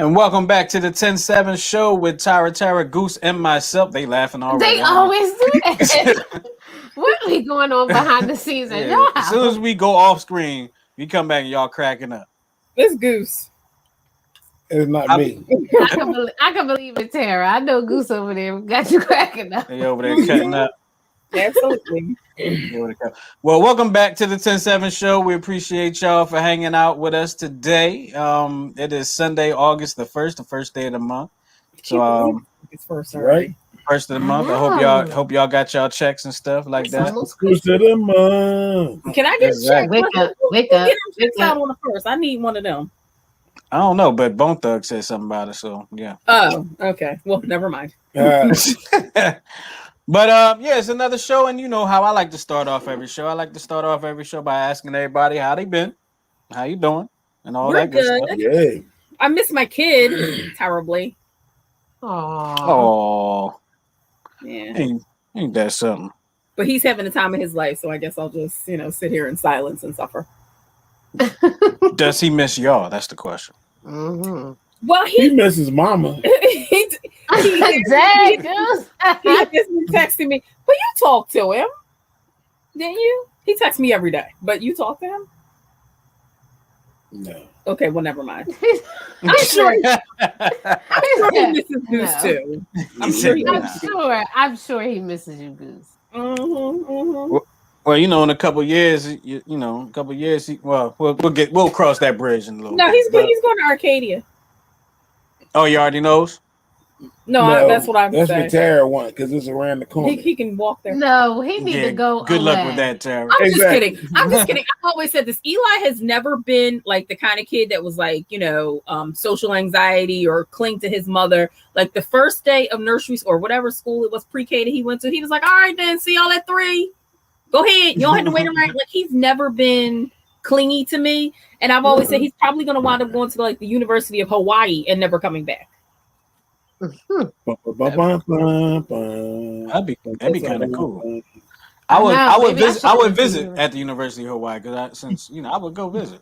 And welcome back to the 10-7 show with Tara, Goose, and myself. They laughing already. They always do that. What be going on behind the scenes at y'all? As soon as we go off screen, we come back and y'all cracking up. It's Goose. It's not me. I can believe it, Tara. I know Goose over there got you cracking up. They over there cutting up. Absolutely. Well, welcome back to the 10-7 show. We appreciate y'all for hanging out with us today. It is Sunday, August the 1st, the first day of the month. So it's first, right? First of the month. I hope y'all got y'all checks and stuff like that. First of the month. Can I get a check? Wake up. Get out on the first. I need one of them. I don't know, but Bone Thug said something about it, so yeah. Oh, okay. Well, never mind. But yeah, it's another show, and you know how I like to start off every show. I like to start off every show by asking everybody how they been, how you doing, and all that good stuff. Yeah. I miss my kid terribly. Oh, yeah. Ain't that something? But he's having the time of his life, so I guess I'll just sit here in silence and suffer. Does he miss y'all? That's the question. Mm-hmm. Well, he misses mama. he just been texting me. But you talk to him, didn't you? He texts me every day. But you talk to him? No. Okay, well, never mind. I'm sure he misses Goose too. I'm sure he misses you, Goose. Mm-hmm. Well, in a couple years, we'll cross that bridge in a little. No, he's going to Arcadia. Oh, you already knows? No, that's what I'm saying. That's what Tara wants because it's around the corner. He can walk there. No, he need to go. Good luck with that, Tara. I'm just kidding. I've always said this. Eli has never been like the kind of kid that was like, social anxiety or cling to his mother. Like the first day of nursery or whatever school it was pre-K that he went to, he was like, all right, then see y'all at 3. Go ahead. You don't have to wait around. Like he's never been clingy to me. And I've always said he's probably going to wind up going to like the University of Hawaii and never coming back. That'd be kind of cool. I would visit at the University of Hawaii because I would go visit.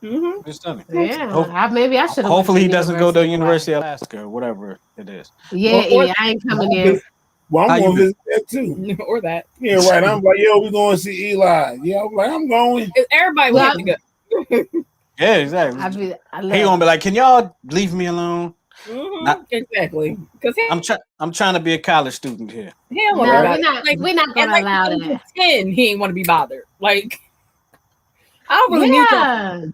Mm-hmm. Just tell me. Yeah, maybe I should. Hopefully he doesn't go to the University of Alaska or whatever it is. Yeah, I ain't coming in. Well, I'm going to visit that too. Or that. Yeah, right. I'm like, yo, we're going to see Eli. Yeah, I'm like, I'm going. Everybody will have to go. Yeah, exactly. He gonna be like, can y'all leave me alone? Mm-hmm. Exactly. Because I'm trying to be a college student here. We're not gonna allow that. 10, he ain't want to be bothered. Like, I don't really need that.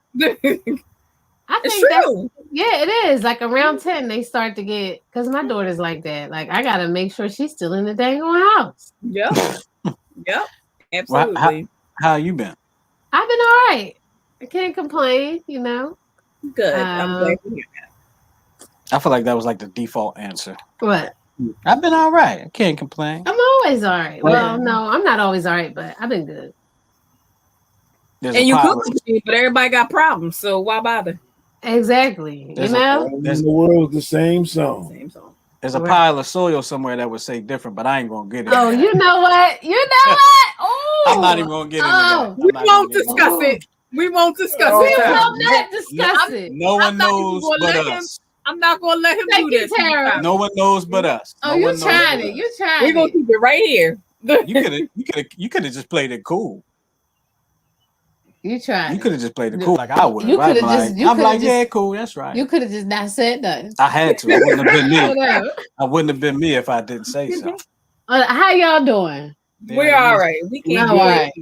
It's true. It is. Like around 10, they start to get, because my daughter's like that. Like, I gotta make sure she's still in the dang old house. Yep. Absolutely. Well, how you been? I've been all right. I can't complain, Good. I'm glad to hear that. I feel like that was like the default answer. What? I've been all right. I can't complain. I'm always all right. Well, no, I'm not always all right, but I've been good. And you cook, but everybody got problems, so why bother? Exactly. In the world, the same song. There's a pile of soil somewhere that would say different, but I ain't gonna get it. Oh, you know what? Oh, I'm not even gonna get into that. We won't discuss it. We won't discuss it. We will not discuss it. No one knows but us. I'm not gonna let him do this. No one knows but us. Oh, you tried it. You tried it. We're gonna keep it right here. You could have just played it cool. You tried. You could have just played it cool like I would. I'm like, yeah, cool. That's right. You could have just not said nothing. I had to. It wouldn't have been me. I wouldn't have been me if I didn't say so. How y'all doing? We're all right. We can't do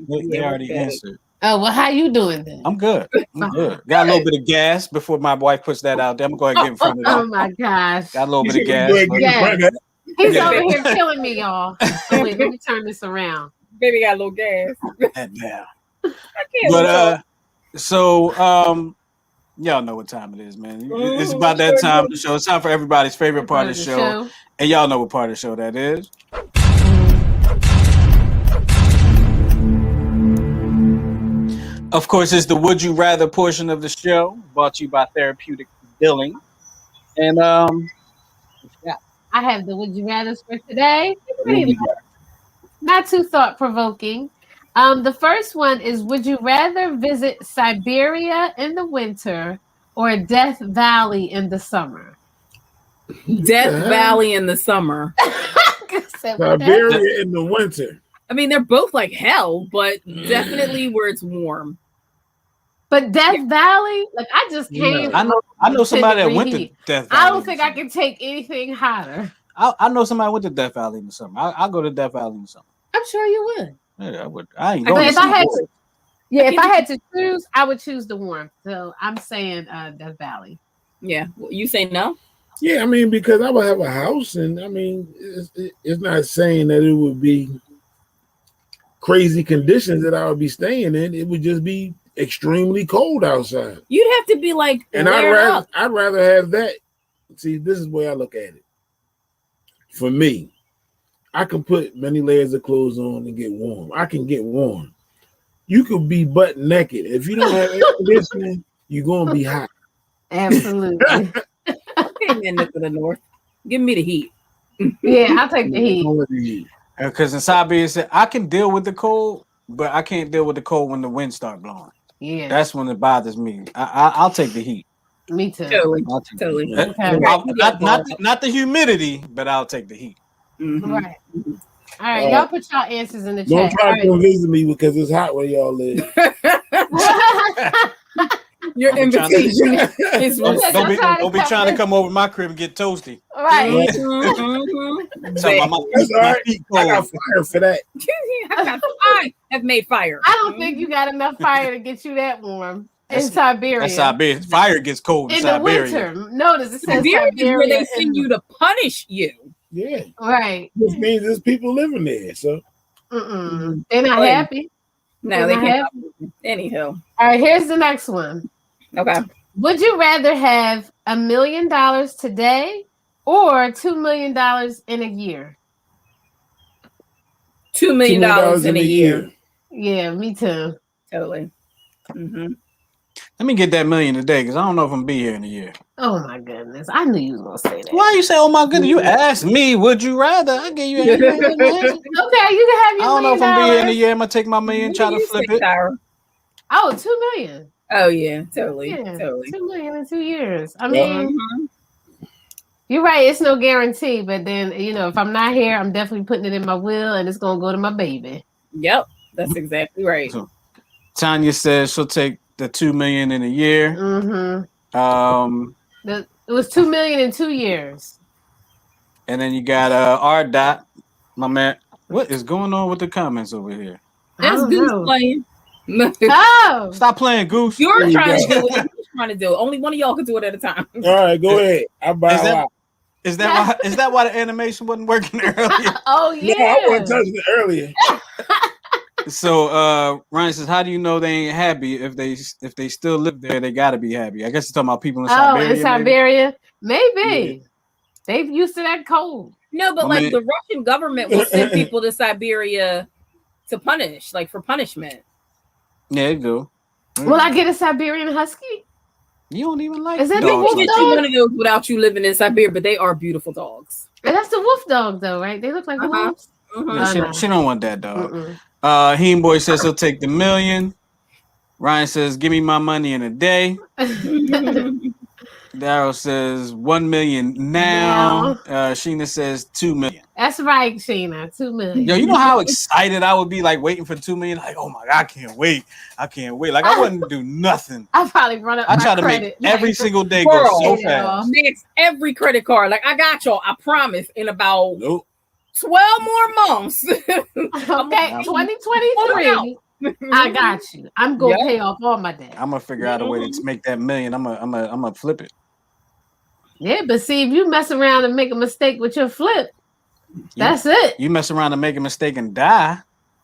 it. They already answered. Oh, well, how you doing then? I'm good. Got a little bit of gas before my wife puts that out there. I'm going to go ahead and get in front of that. Oh, my gosh. Got a little bit of gas. He's over here killing me, y'all. Oh, wait, let me turn this around. Baby got a little gas. Down. But, y'all know what time it is, man. It's about that time of the show. It's time for everybody's favorite part of the show. And y'all know what part of the show that is. Of course, it's the Would You Rather portion of the show, brought to you by Therapeutic Billing. And I have the Would You Rather for today. Not too thought-provoking. The first one is, would you rather visit Siberia in the winter or Death Valley in the summer? Death Valley in the summer. Siberia in the winter. I mean, they're both like hell, but definitely where it's warm. But Death Valley, like I just came. I know somebody that went to Death Valley. I don't think I can take anything hotter. I know somebody went to Death Valley in the summer. I'll go to Death Valley in the summer. I'm sure you would. Yeah, I would. I ain't going. If I had to choose, I would choose the warmth. So I'm saying Death Valley. Yeah, you say no? Yeah, I mean, because I would have a house, and I mean, it's not saying that it would be crazy conditions that I would be staying in. It would just be extremely cold outside. You'd have to be like, and I'd rather have that. See, this is the way I look at it. For me, I can put many layers of clothes on and get warm. I can get warm. You could be butt naked. If you don't have air conditioning, you're gonna be hot. Absolutely. Okay, man, to the north. Give me the heat. Yeah, I'll take the heat. Because in Siberia, I can deal with the cold, but I can't deal with the cold when the wind start blowing. Yeah, that's when it bothers me. I'll take the heat. Me too. Totally. Okay. Not the humidity, but I'll take the heat. Mm-hmm. Right. All right, y'all put y'all answers in the Don't chat. try to come visit me because it's hot where y'all live. Your invitation is don't be trying to come over my crib and get toasty. Right. Mm-hmm. That's all right. I got fire for that. I have made fire. I don't think you got enough fire to get you that warm. In Siberia. That's Siberia. Fire gets cold in Siberia. The winter. Notice it says Siberia is where they send you to punish you. Yeah. Right. Which means there's people living there. So they're not happy. No, they can't. Anyhow. All right, here's the next one. Okay. Would you rather have $1 million today or $2 million in a year? $2 million in a year. Yeah, me too. Totally. Mm-hmm. Let me get that million today because I don't know if I'm gonna be here in a year. Oh my goodness. I knew you was gonna say that. Why you say, oh my goodness? You asked me, would you rather? I gave you an Okay, you can have your $1 million. I don't know if I'm gonna be here in a year. I'm gonna take my million, try to flip it. Oh, 2 million. Oh yeah, totally. Yeah, Totally. 2 million in 2 years. I mean, you're right, it's no guarantee, but then if I'm not here, I'm definitely putting it in my will and it's gonna go to my baby. Yep, that's exactly right. So, Tanya says she'll take the 2 million in a year. It was 2 million in 2 years. And then you got R Dot, my man. What is going on with the comments over here? That's Goose playing. Oh, stop playing, Goose. You're trying to do what you're trying to do. Only one of y'all can do it at a time. All right, go ahead. I buy out. Is that why the animation wasn't working earlier? Oh yeah. No, I wasn't touching it earlier. So Ryan says, how do you know they ain't happy? If they still live there, they gotta be happy. I guess you're talking about people in Siberia. Oh, in Siberia? Maybe. Yeah. They've used to that cold. No, but the Russian government will send people to Siberia to punish, for punishment. Yeah, they do. Will I get a Siberian Husky? You don't even like Is that dogs. Get you one of those without you living in Siberia, but they are beautiful dogs. And that's the wolf dog, though, right? They look like wolves. Yeah, she don't want that dog. Heme Boy says he'll take the $1 million. Ryan says, give me my money in a day. Daryl says 1 million now. Sheena says 2 million. That's right, Sheena. 2 million. Yo, you know how excited I would be waiting for 2 million? Like, oh my God, I can't wait. Like I wouldn't do nothing. I probably run up. I try to make every single day go so fast. Next, every credit card. I got y'all. I promise in about 12 more months. Okay, 2023. I got you. I'm gonna pay off all my debt. I'm gonna figure out a way to make that $1 million. I'm gonna flip it. Yeah, but see, if you mess around and make a mistake with your flip, that's it. You mess around and make a mistake and die.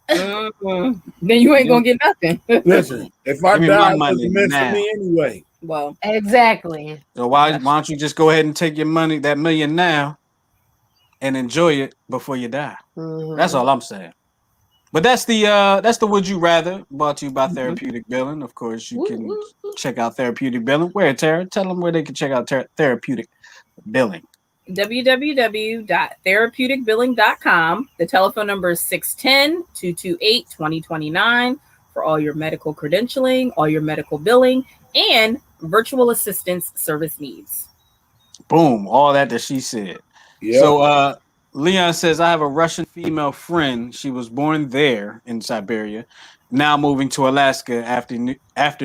Then you ain't gonna get nothing. Listen, if I die, it's meant for me anyway. Well, exactly. So why don't you just go ahead and take your money, that $1 million now, and enjoy it before you die? That's all I'm saying. But that's the Would You Rather, brought to you by Therapeutic Billing. Of course, you can check out Therapeutic Billing. Where, Tara? Tell them where they can check out Therapeutic Billing. www.therapeuticbilling.com. The telephone number is 610-228-2029 for all your medical credentialing, all your medical billing, and virtual assistance service needs. Boom, all that she said. Yep. So Leon says, I have a Russian female friend. She was born there in Siberia, now moving to Alaska after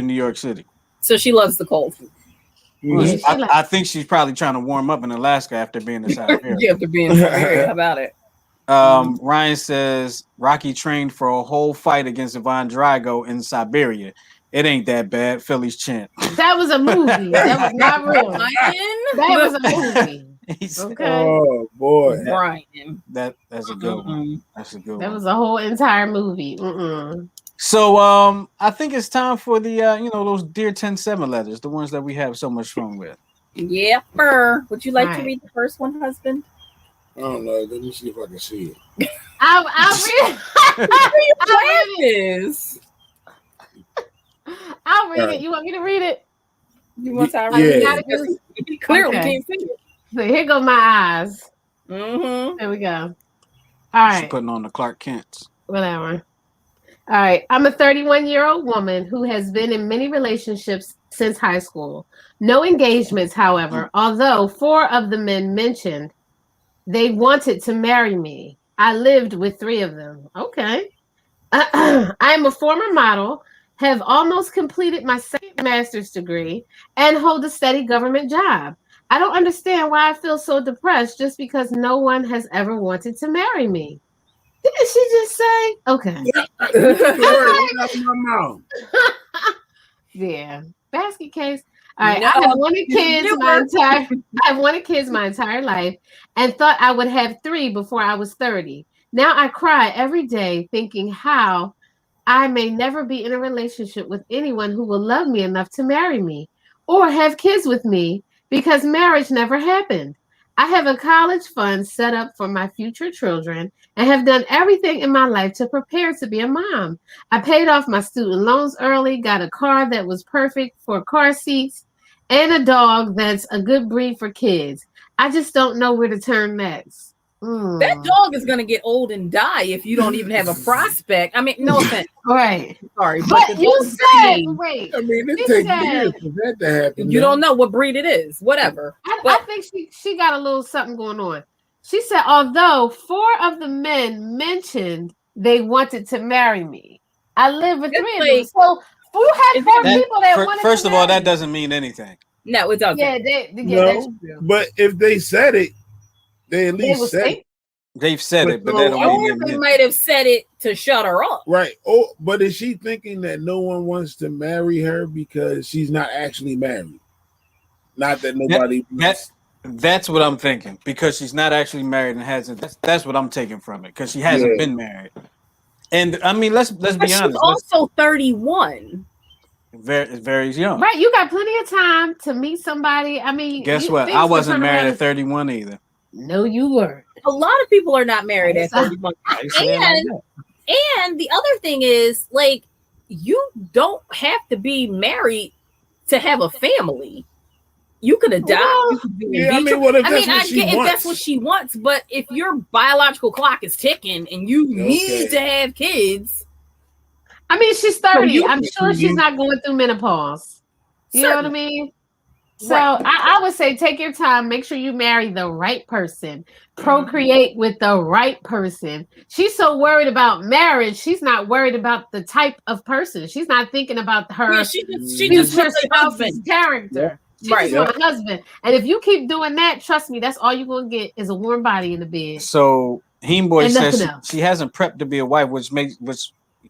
New York City. So she loves the cold. Well, I think she's probably trying to warm up in Alaska after being in Siberia. Yeah, after being in Siberia. How about it? Ryan says, Rocky trained for a whole fight against Ivan Drago in Siberia. It ain't that bad. Philly's chant. That was a movie. That was not real. That was a movie. Okay. Oh boy, Brian. That's a good one. That's a good one. That was a whole entire movie. Mm-mm. So I think it's time for the those Dear 10-7 letters, the ones that we have so much fun with. Yeah, would you like to read the first one, husband? I don't know. Let me see if I can see it. I'll read it. You want me to read it? You want to read it? Yeah. Clearly can't see it. So here go my eyes. Mm-hmm. There we go. All right. She's putting on the Clark Kents. Whatever. All right. I'm a 31-year-old woman who has been in many relationships since high school. No engagements, however, although 4 of the men mentioned they wanted to marry me. I lived with 3 of them. Okay. I am a former model, have almost completed my second master's degree, and hold a steady government job. I don't understand why I feel so depressed just because no one has ever wanted to marry me. Didn't she just say? Okay. Yeah. Basket case. All right. No, I have wanted kids my entire life and thought I would have 3 before I was 30. Now I cry every day thinking how I may never be in a relationship with anyone who will love me enough to marry me or have kids with me because marriage never happened. I have a college fund set up for my future children and have done everything in my life to prepare to be a mom. I paid off my student loans early, got a car that was perfect for car seats, and a dog that's a good breed for kids. I just don't know where to turn next. That dog is going to get old and die if you don't even have a prospect. I mean, no offense. Right. Sorry. But you said, wait. I mean, it takes years for that to happen. You don't know what breed it is. Whatever. I think she got a little something going on. She said, although 4 of the men mentioned they wanted to marry me, I live with 3 of them. So who had 4 people that wanted to First of all, marry that doesn't mean anything. No, it doesn't. Yeah, no, that's true. But if they said it, they at least said it. They've said it, but that don't mean they might have said it to shut her up. Right. Oh, but is she thinking that no one wants to marry her because she's not actually married? Not that nobody that's what I'm thinking, because she's not actually married and hasn't. That's what I'm taking from it, because she hasn't been married. And I mean, let's be honest. She's also 31. Very, very young. Right. You got plenty of time to meet somebody. I mean, guess what? I wasn't married at 31 either. No, you weren't. A lot of people are not married at 31. And the other thing is, like, you don't have to be married to have a family. You could adopt. You could be if that's what she wants. But if your biological clock is ticking and you need to have kids, I mean, she's 30. I'm sure she's not going through menopause. You know what I mean? So I would say take your time. Make sure you marry the right person. Procreate with the right person. She's so worried about marriage. She's not worried about the type of person. She's not thinking about her. Yeah, she just her spouse's character. She just wants a husband. And if you keep doing that, trust me, that's all you're going to get is a warm body in the bed. So Hemboy says she hasn't prepped to be a wife, which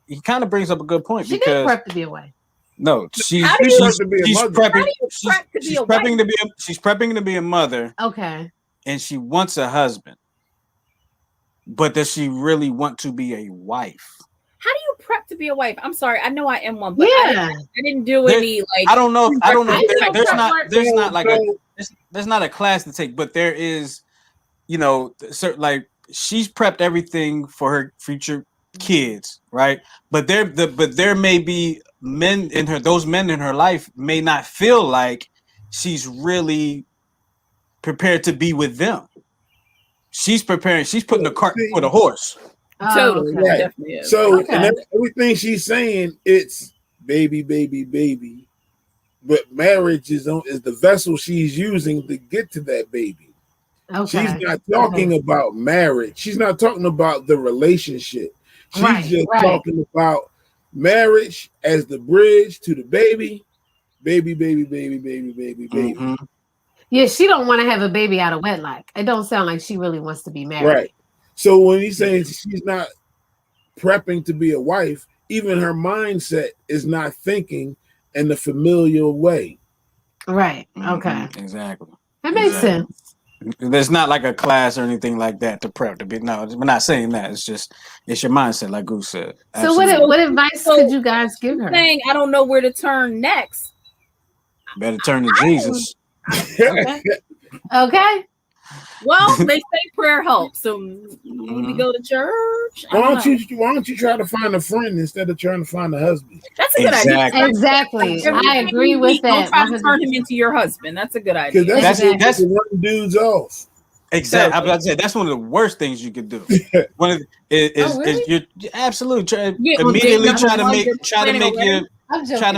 he kind of brings up a good point. She didn't prep to be a wife. No, she's prepping to be a mother. Okay. And she wants a husband. But does she really want to be a wife? How do you prep to be a wife? I'm sorry, I know I am one, but I didn't do any like. I don't know. There's not a class to take, but there is, like she's prepped everything for her future kids, right? But there may be men in her. Those men in her life may not feel like she's really prepared to be with them. She's preparing. She's putting the cart before the horse. Totally, okay. it definitely is. So Okay. and everything she's saying, it's baby, baby, baby. But marriage is the vessel she's using to get to that baby. Okay. She's not talking about marriage. She's not talking about the relationship. She's Right, just right. talking about marriage as the bridge to the baby, baby, baby, baby, baby, baby, baby. Mhm. Yeah, she don't want to have a baby out of wedlock. It don't sound like she really wants to be married. Right. So when he's saying she's not prepping to be a wife, even her mindset is not thinking in the familial way. Right. Mhm. Okay. Exactly. That makes Exactly. sense. There's not like a class or anything like that to prep to be. No, we're not saying that. It's just it's your mindset, like Goose said. So Absolutely. what advice could you guys give her? Saying I don't know where to turn next. Better turn to Jesus. Okay. Okay. Well, they say prayer helps, so maybe go to church. Why don't you try to find a friend instead of trying to find a husband? That's a good idea. Exactly. I agree with that. Don't try to turn him into your husband. That's a good idea. Because that's Exactly. run dudes off. Exactly. I'm about to say that's one of the worst things you could do. One of is you're absolutely immediately try to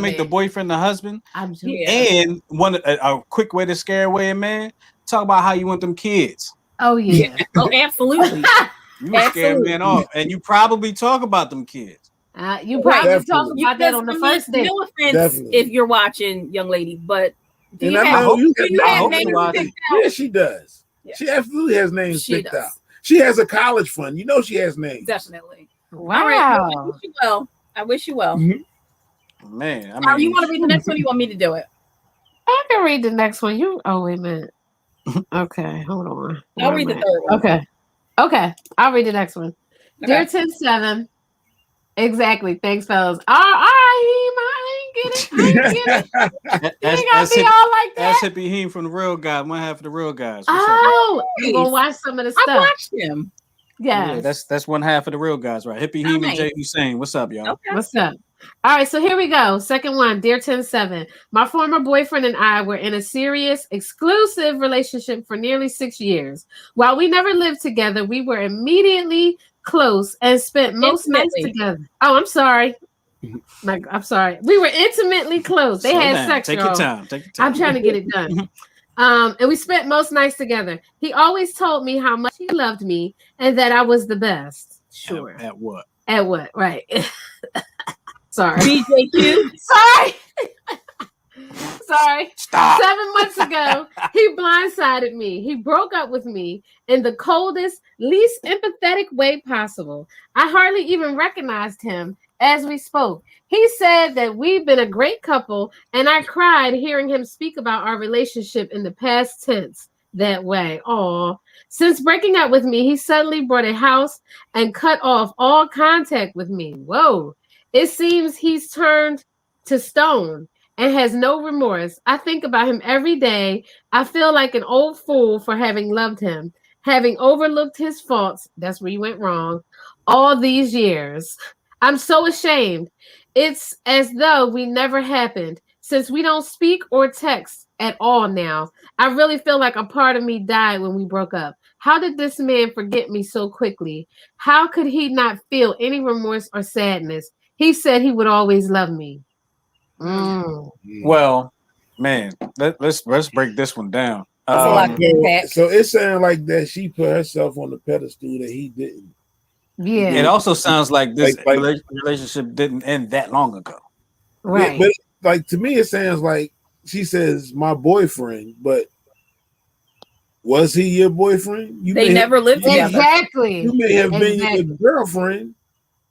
make the boyfriend the husband. I'm joking. And a quick way to scare away a man. Talk about how you want them kids. Oh yeah. Oh, absolutely. You scare man off, and you probably talk about them kids. You probably talk about that on the first date. No offense if you're watching, young lady, but do you And have, I know you have names picked out? Yeah, she does. Yeah. She absolutely has names She picked does. out. She has a college fund. You know she has names. Definitely. Wow. All right. Well, I wish you well. I wish you well. Mm-hmm. Man, I mean, Now, you want to read the next one? Or you want me to do it? I can read the next one. Wait a minute. Okay, hold on. I'll read the third one. Okay. I'll read the next one. Okay. Dear 10-7. Exactly. Thanks, fellas. All right, I ain't get it. You ain't gotta be all like that. That's Hippie Heem from the Real Guys. One half of the Real Guys. You gonna watch some of the stuff? I watched him. Yeah, that's one half of the Real Guys, right? Hippie Heem and Jay Hussein. What's up, y'all? Okay. What's up? All right, so here we go. Second one, Dear 10-7. My former boyfriend and I were in a serious, exclusive relationship for nearly 6 years. While we never lived together, we were immediately close and spent most nights together. Oh, I'm sorry. I'm sorry. We were intimately close. They had sex. Take your time. I'm trying to get it done. And we spent most nights together. He always told me how much he loved me and that I was the best. Sure. At what? At what? Right. Sorry. BJQ. Sorry. Stop. 7 months ago, he blindsided me. He broke up with me in the coldest, least empathetic way possible. I hardly even recognized him as we spoke. He said that we've been a great couple, and I cried hearing him speak about our relationship in the past tense that way. Aw. Since breaking up with me, he suddenly bought a house and cut off all contact with me. Whoa. It seems he's turned to stone and has no remorse. I think about him every day. I feel like an old fool for having loved him, having overlooked his faults. That's where you went wrong. All these years. I'm so ashamed. It's as though we never happened. Since we don't speak or text at all now, I really feel like a part of me died when we broke up. How did this man forget me so quickly? How could he not feel any remorse or sadness? He said he would always love me. Well, man, let's break this one down. So it sounds like that she put herself on the pedestal that he didn't. Yeah. It also sounds like this relationship didn't end that long ago. Right. Yeah, but like to me, it sounds like she says my boyfriend, but was he your boyfriend? They never lived together. Exactly. You may have been your girlfriend.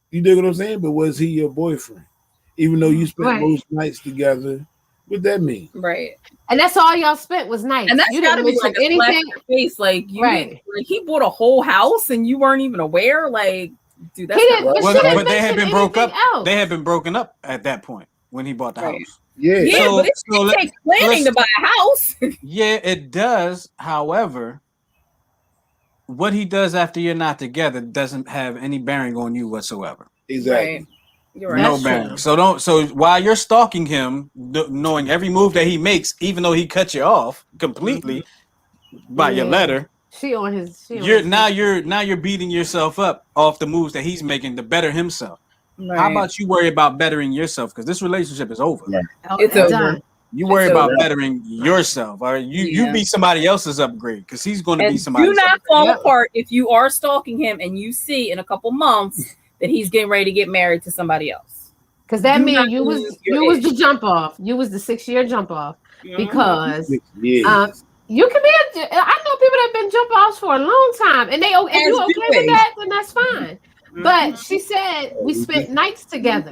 You dig what I'm saying? But was he your boyfriend? Even though you spent most nights together, what that mean? Right. And that's all y'all spent was nights. And that's you gotta didn't be like anything. A slap in your face. Like you like he bought a whole house and you weren't even aware. Like, dude, that's but they had been broke up. They had been broken up at that point when he bought the house. Yeah, but it takes planning to buy a house. Yeah, it does. However, what he does after you're not together doesn't have any bearing on you whatsoever. Exactly. Right. You're right. No bearing. So while you're stalking him, knowing every move that he makes, even though he cut you off completely by your letter, She on his. You're beating yourself up off the moves that he's making to better himself. Right. How about you worry about bettering yourself? Because this relationship is over. Right. It's over. done. You worry It's about over. bettering yourself. Or you be somebody else's upgrade because he's going to be somebody. Do not upgrade. fall apart if you are stalking him and you see in a couple months that he's getting ready to get married to somebody else. Because that means you was the jump off. You was the 6-year jump off because you can be. I know people that have been jump offs for a long time, and they if you okay with that, then that's fine. But she said we spent nights together.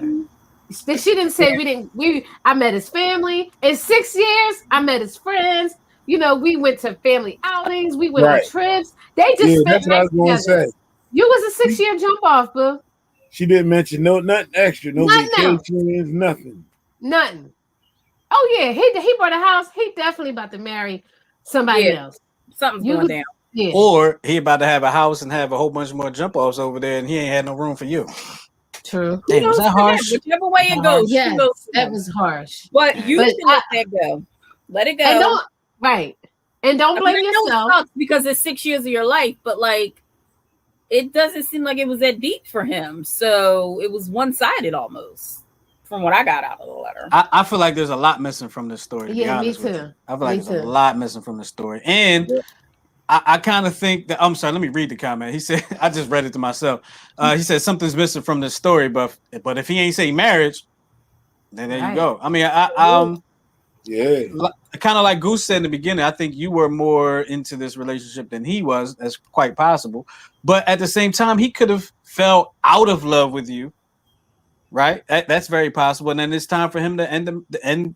She didn't say we didn't. I met his family in 6 years. I met his friends. You know, we went to family outings. We went on trips. They just spent nights together. You was a 6-year jump off, boo. She didn't mention nothing extra, no vacations, nothing. Nothing. Oh yeah, he bought a house. He definitely about to marry somebody else. Something's going down. Yeah. Or he about to have a house and have a whole bunch more jump offs over there, and he ain't had no room for you. True. Damn, was that harsh? Whichever way it goes, yes, that was harsh. But you can let that go. Let it go. And don't blame yourself. It sucks because it's 6 years of your life, but like it doesn't seem like it was that deep for him. So it was one-sided almost from what I got out of the letter. I feel like there's a lot missing from this story. To be honest me too. With you. I feel like there's a lot missing from the story. And I kind of think that I'm sorry, let me read the comment. He said, I just read it to myself. He said something's missing from this story, but if he ain't say marriage, then there you go. I mean, kind of like Goose said in the beginning, I think you were more into this relationship than he was. That's quite possible. But at the same time, he could have fell out of love with you, right? That's very possible. And then it's time for him to end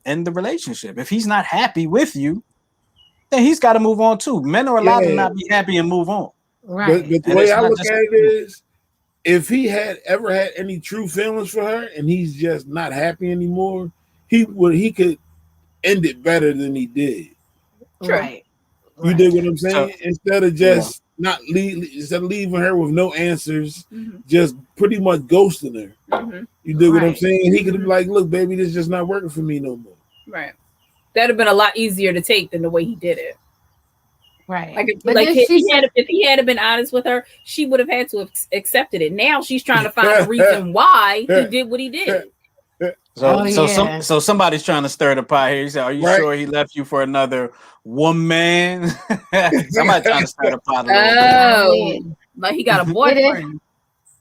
the relationship. If he's not happy with you, then he's got to move on too. Men are allowed to not be happy and move on. Right. But the way I look at it is, if he had ever had any true feelings for her and he's just not happy anymore, he could end it better than he did. Right. You dig what I'm saying? So, instead of just instead of leaving her with no answers, just pretty much ghosting her. You dig what I'm saying? He could be like, "Look, baby, this is just not working for me no more." Right. That'd have been a lot easier to take than the way he did it. Right. If he had been honest with her, she would have had to have accepted it. Now she's trying to find a reason why he did what he did. So somebody's trying to stir the pot here. He said, "Are you sure he left you for another woman?" Somebody trying to stir the pot. Like he got a boyfriend.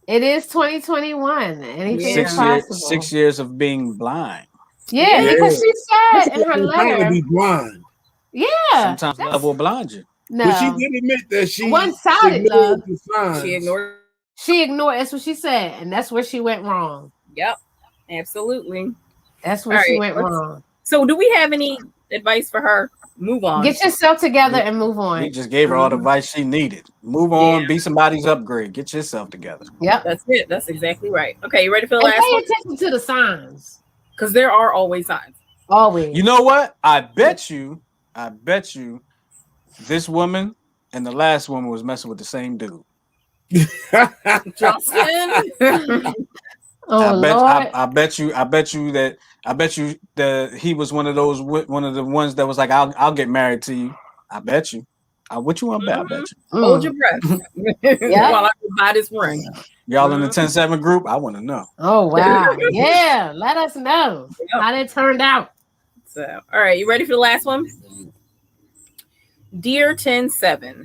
It is 2021. Anything is possible. 6 years of being blind. Yeah, because she said in her letter, be blind. Yeah, sometimes love will blind you. No, but she did admit that she one-sided love. She ignored. She ignored. That's what she said, and that's where she went wrong. Yep, absolutely. That's where she went wrong. So, do we have any advice for her? Move on. Get yourself together and move on. He just gave her all the advice she needed. Move on. Be somebody's upgrade. Get yourself together. Yep, that's it. That's exactly right. Okay, you ready for the last one? Pay attention to the signs, because there are always signs. Always. You know what? I bet you, this woman and the last woman was messing with the same dude. Justin. I bet you that he was one of the ones that was like, I'll get married to you. I bet you. What you want to bet? I bet you. Hold your breath. While I buy this ring. Y'all in the 10-7 group? I want to know. Oh wow. Yeah, let us know how that turned out. So, all right, you ready for the last one? Dear 10-7,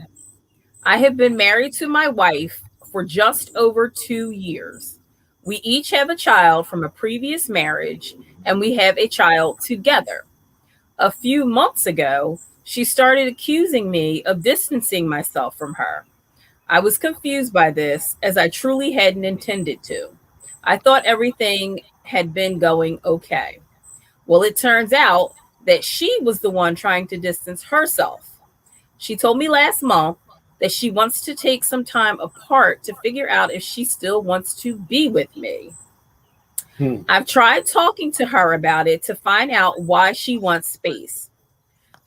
I have been married to my wife for just over 2 years. We each have a child from a previous marriage, and we have a child together. A few months ago, she started accusing me of distancing myself from her. I was confused by this, as I truly hadn't intended to. I thought everything had been going okay. Well, it turns out that she was the one trying to distance herself. She told me last month that she wants to take some time apart to figure out if she still wants to be with me. I've tried talking to her about it to find out why she wants space.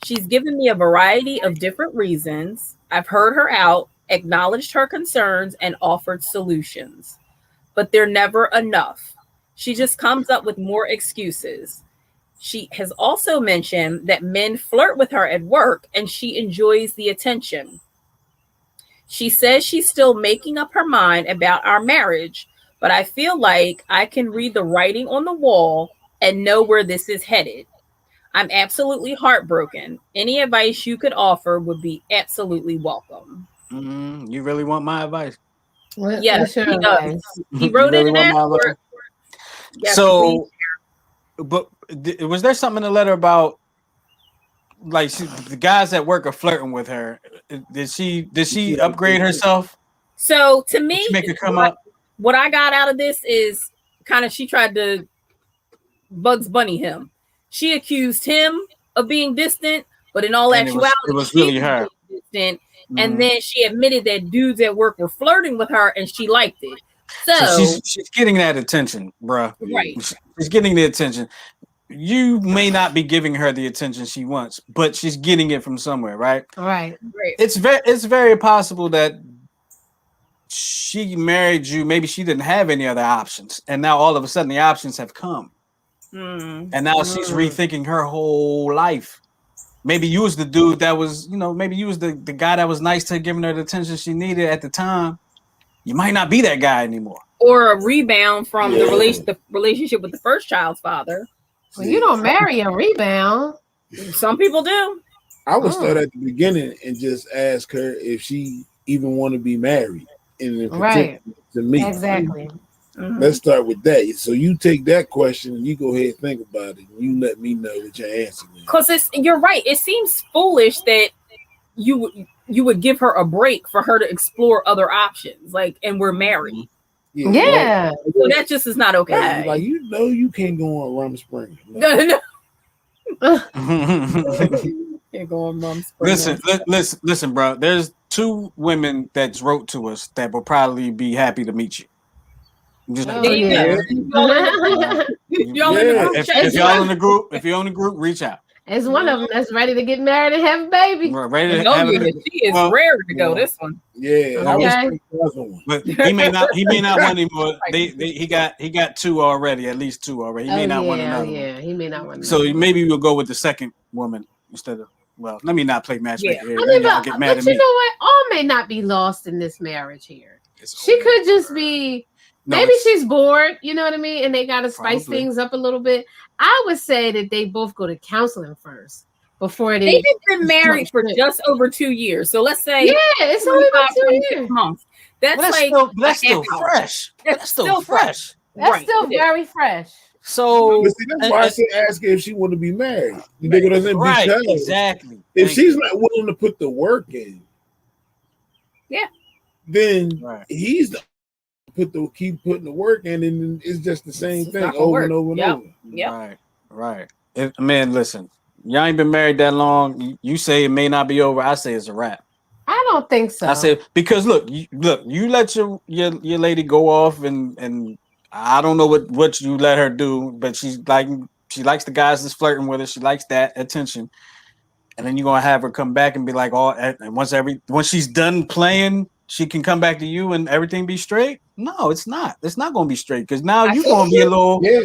She's given me a variety of different reasons. I've heard her out, acknowledged her concerns, and offered solutions. But they're never enough. She just comes up with more excuses. She has also mentioned that men flirt with her at work and she enjoys the attention. She says she's still making up her mind about our marriage, but I feel like I can read the writing on the wall and know where this is headed. I'm absolutely heartbroken. Any advice you could offer would be absolutely welcome. You really want my advice? Yes, he does. He wrote really it in want Yes, so, but was there something in the letter about like the guys at work are flirting with her? Did she upgrade herself? So to me, make her come up. What I got out of this is kind of she tried to Bugs Bunny him. She accused him of being distant, but in all actuality, it was really her. Distant. And then she admitted that dudes at work were flirting with her, and she liked it. So she's getting that attention, bruh. Right. She's getting the attention. You may not be giving her the attention she wants, but she's getting it from somewhere, right? Right. It's very possible that she married you. Maybe she didn't have any other options, and now all of a sudden the options have come, and now she's rethinking her whole life. Maybe you was the dude that was, maybe you was the guy that was nice to her, giving her the attention she needed at the time. You might not be that guy anymore. Or a rebound from the relationship with the first child's father. Well, you don't marry a rebound. Some people do. I would start at the beginning and just ask her if she even want to be married. Right. To me. Exactly. Let's start with that. So you take that question and you go ahead and think about it. And you let me know what your answer is. Because you're right. It seems foolish that you would give her a break for her to explore other options. And we're married. Yeah. So that just is not okay. Like you can't go on Rum Spring. No. Can't go on Rum Spring. Listen, bro. There's 2 women that wrote to us that will probably be happy to meet you. Just if y'all in the group, if you're on the group, reach out. It's one of them that's ready to get married and have a baby. Ready to have a baby. She is rare to go. This one. Yeah. Okay. But he may not want anymore. He got 2 already, at least 2 already. He may not want another. Yeah, he may not want. So maybe we'll go with the second woman instead of. Well, let me not play matchmaker here. But you know what? All may not be lost in this marriage here. She could just be. Maybe she's bored, you know what I mean? And they got to spice things up a little bit. I would say that they both go to counseling first before they've been married for just over 2 years. So let's say, it's only about 2 years. Months. That's still fresh. That's still fresh. That's still very fresh. So that's why I said ask her if she want to be married. Right, exactly. If she's not willing to put the work in, then he's the keep putting the work in, and it's just the same thing over and over and over. Yeah, right. Man, listen, y'all ain't been married that long. You say it may not be over. I say it's a wrap. I don't think so. I say because look, you let your lady go off, and I don't know what you let her do, but she likes the guys that's flirting with her. She likes that attention, and then you're gonna have her come back and be like, and once she's done playing, she can come back to you and everything be straight. No, it's not. It's not going to be straight because now you're going to be a little. You're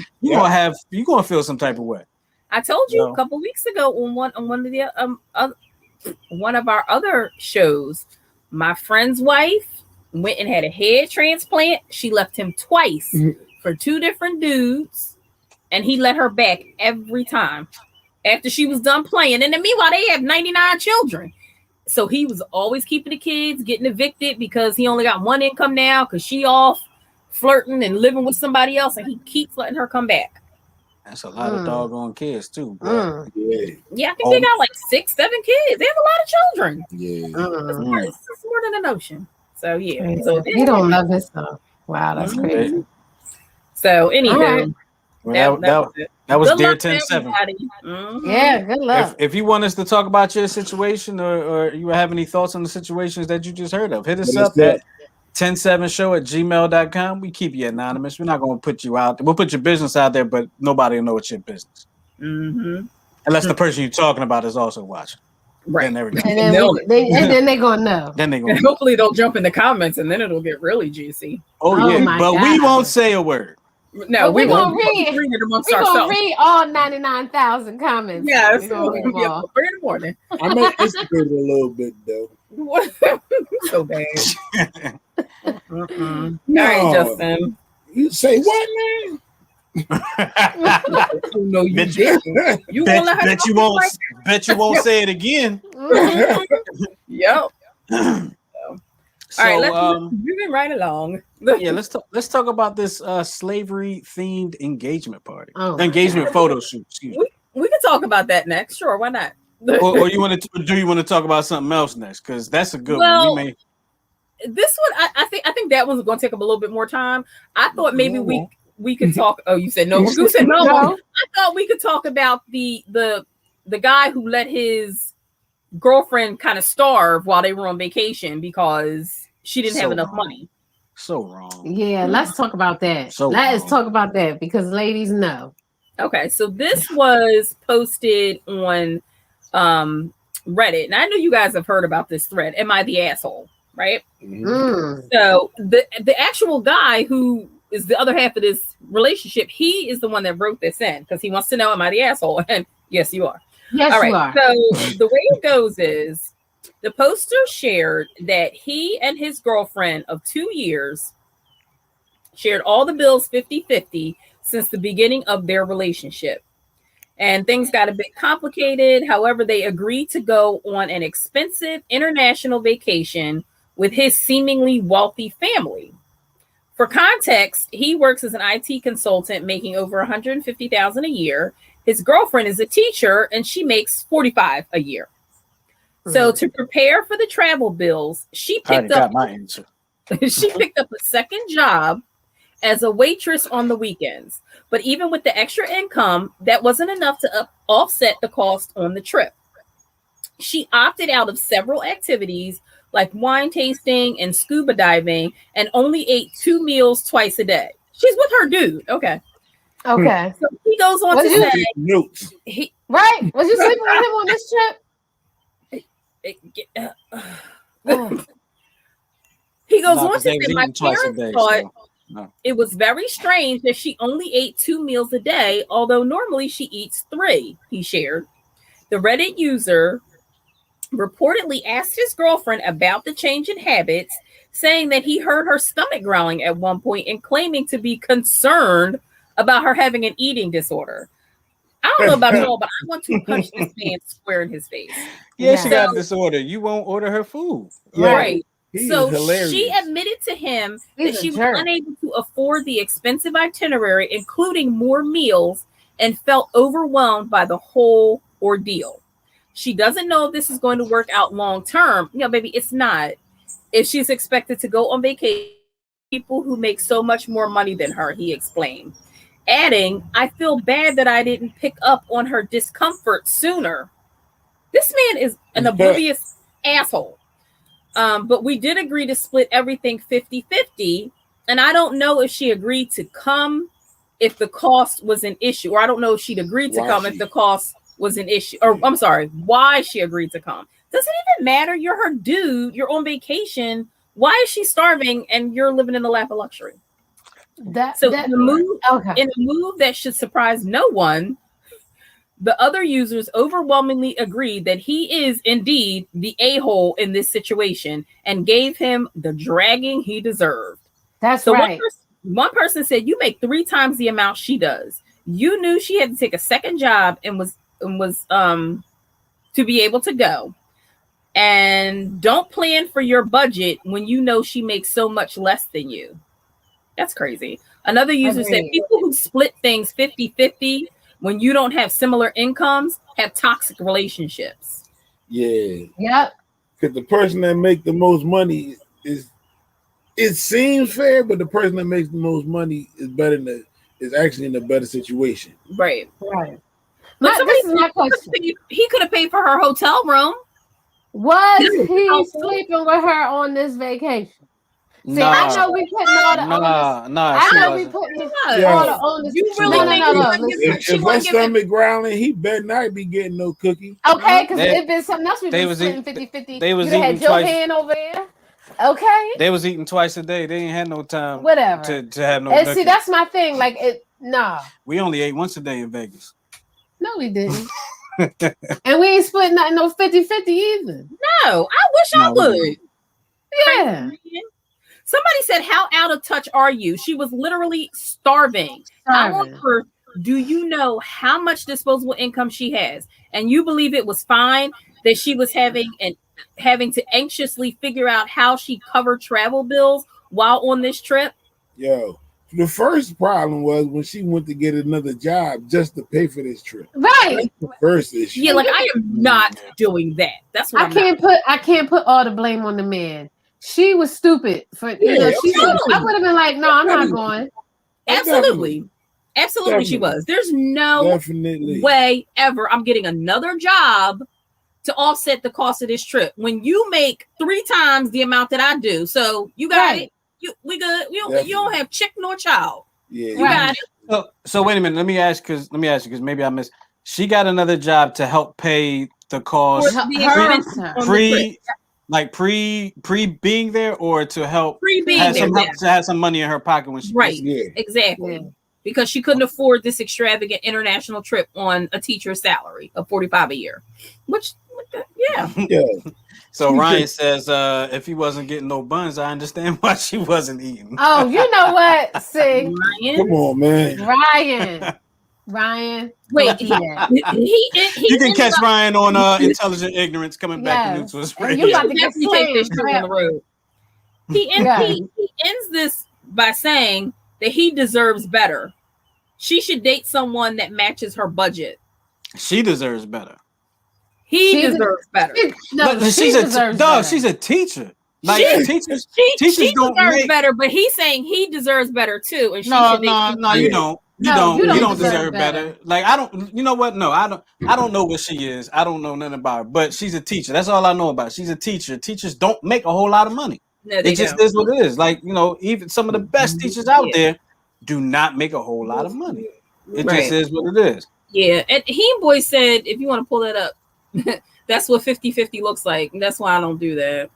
going to feel some type of way. I told you a couple weeks ago on one of one of our other shows, my friend's wife went and had a head transplant. She left him twice for 2 different dudes, and he let her back every time after she was done playing. And then meanwhile, they have 99 children. So he was always keeping the kids, getting evicted because he only got one income now because she off flirting and living with somebody else, and he keeps letting her come back. That's a lot of doggone kids too, bro. Yeah, I think they got like 6, 7 kids. They have a lot of children. Yeah, it's more than a notion. So so he don't love his stuff. Wow, that's crazy. So anyway, that was Dear 10-7. Yeah, good luck. If you want us to talk about your situation or you have any thoughts on the situations that you just heard of, hit us up at 107show@gmail.com. We keep you anonymous. We're not going to put you out. We'll put your business out there, but nobody will know it's your business. Unless the person you're talking about is also watching. Right. And then they're going to know. Then they're going. Hopefully they'll jump in the comments and then it'll get really juicy. Oh yeah, but God. We won't say a word. No, we're gonna read it amongst ourselves. We're ourselves. gonna read all 99,000 comments. Yeah, it's 3 in the morning. I might instigate it a little bit though. What? So bad. No. All right, Justin. You say what, man? No, you didn't. You bet you won't say it again. Yep. So, all right, let's moving right along. Yeah, let's talk about this slavery themed engagement party. Engagement photo shoot. Excuse me. We can talk about that next. Sure, why not? or you want to? Do you want to talk about something else next? Because that's a good one. This one, I think that one's going to take up a little bit more time. I thought maybe we could talk. Oh, you said no. You said no. I thought we could talk about the guy who let his girlfriend kind of starve while they were on vacation because she didn't have enough money. So wrong. Yeah, let's talk about that. Let's talk about that because ladies know. Okay, so this was posted on Reddit, and I know you guys have heard about this thread. Am I the asshole? Right? So the actual guy who is the other half of this relationship, he is the one that wrote this in because he wants to know, am I the asshole? And yes, you are. Yes, all right. You are. So the way it goes is the poster shared that he and his girlfriend of 2 years shared all the bills 50-50 since the beginning of their relationship. And things got a bit complicated. However, they agreed to go on an expensive international vacation with his seemingly wealthy family. For context, he works as an IT consultant making over $150,000 a year. His girlfriend is a teacher and she makes $45,000 a year. So to prepare for the travel bills, she picked up a second job as a waitress on the weekends. But even with the extra income, that wasn't enough to offset the cost on the trip. She opted out of several activities like wine tasting and scuba diving and only ate 2 meals twice a day. She's with her dude. Okay. So he goes on to say, right? Was you sleeping with him on this trip? He goes on to say, my parents thought it was very strange that she only ate 2 meals a day, although normally she eats 3, he shared. The Reddit user reportedly asked his girlfriend about the change in habits, saying that he heard her stomach growling at one point and claiming to be concerned about her having an eating disorder. I don't know about y'all, but I want to punch this man square in his face. Yeah, she got a disorder. You won't order her food. Right. So she admitted to him that she was unable to afford the expensive itinerary, including more meals, and felt overwhelmed by the whole ordeal. She doesn't know if this is going to work out long term. You know, baby, it's not. If she's expected to go on vacation, people who make so much more money than her, he explained. Adding, I feel bad that I didn't pick up on her discomfort sooner. This man is an oblivious asshole. But we did agree to split everything 50-50. And I don't know if she agreed to come if the cost was an issue. Or I don't know if she'd agreed to come if the cost was an issue. Or I'm sorry, why she agreed to come. Doesn't even matter. You're her dude. You're on vacation. Why is she starving and you're living in the lap of luxury? In a move that should surprise no one, the other users overwhelmingly agreed that he is indeed the a-hole in this situation and gave him the dragging he deserved. That's right. One person said, you make 3 times the amount she does. You knew she had to take a second job and was to be able to go. And don't plan for your budget when you know she makes so much less than you. That's crazy. Another user said people who split things 50-50 when you don't have similar incomes have toxic relationships. Yeah. Yep. Because the person that make the most money it seems fair, but the person that makes the most money is actually in a better situation. Right. Right. This is my question. He could have paid for her hotel room. Was he sleeping with her on this vacation? See, I know we putting all the I know we putting all the onus. You really If her stomach growling, he better not be getting no cookie. Okay, because if it's something else, we been splitting 50-50. They was you had your hand over there. Okay. They was eating twice a day. They ain't had no time. Whatever. To have no. And see, that's my thing. Like it. Nah. We only ate once a day in Vegas. No, we didn't. And we ain't splitting nothing no 50-50 either. No, I wish I would. Yeah. Somebody said, "How out of touch are you?" She was literally starving. How on earth do you know how much disposable income she has? And you believe it was fine that she was having to anxiously figure out how she covered travel bills while on this trip? Yo, the first problem was when she went to get another job just to pay for this trip. Right. That's the first issue. Yeah, like I am not doing that. That's what I can't put all the blame on the man. She was stupid for she said, I would have been like, no, I'm not going. Absolutely. Absolutely, she was. There's no way ever I'm getting another job to offset the cost of this trip when you make 3 times the amount that I do. So you got it. We good. You don't have chick nor child. Yeah, you got it. So wait a minute. Let me ask you because maybe I missed. She got another job to help pay the cost pre being there, or to help have some money in her pocket when she exactly. Because she couldn't afford this extravagant international trip on a teacher's salary of $45 a year, which So Ryan says, if he wasn't getting no buns, I understand why she wasn't eating. Oh, you know what? See, Ryan? Come on, man. Ryan. Wait, you can catch Ryan on Intelligent Ignorance coming back to News Radio. You about to get take this trip on the road. He ends this by saying that he deserves better. She should date someone that matches her budget. She deserves better. He deserves better. She's a teacher. Like teachers don't deserve better, but he's saying he deserves better too. And you don't. You don't deserve better. Like I don't. You know what? No, I don't know what she is. I don't know nothing about her. But she's a teacher. That's all I know about her. She's a teacher. Teachers don't make a whole lot of money. No, it just is what it is. Like, even some of the best teachers out there do not make a whole lot of money. It just is what it is. Yeah. And Boy said, if you want to pull that up, that's what 50-50 looks like. And that's why I don't do that.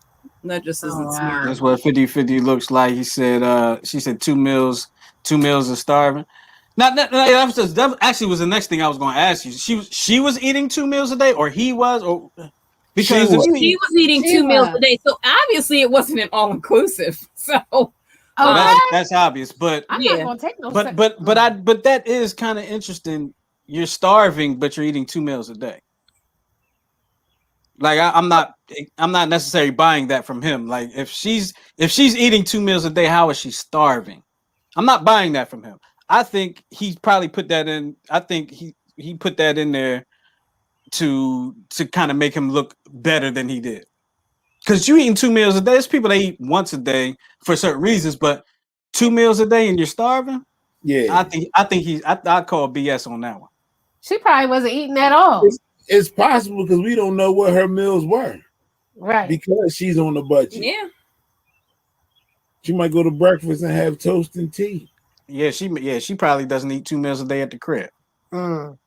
That just isn't smart. That's what 50-50 looks like. He said, she said 2 meals are starving. That actually was the next thing I was going to ask you. She was eating 2 meals a day, or he was, or because she was eating 2 meals a day. So obviously it wasn't an all inclusive. So that's obvious. But I'm not gonna take no. But that is kind of interesting. You're starving, but you're eating 2 meals a day. Like I'm not necessarily buying that from him. Like if she's eating 2 meals a day, how is she starving? I'm not buying that from him. I think he probably put that in. I think he put that in there to kind of make him look better than he did. Because you eating 2 meals a day. There's people that eat once a day for certain reasons, but 2 meals a day and you're starving. Yeah, I think I'd call BS on that one. She probably wasn't eating at all. It's possible because we don't know what her meals were. Right. Because she's on the budget. Yeah. She might go to breakfast and have toast and tea. Yeah, she probably doesn't eat 2 meals a day at the crib. Crazy.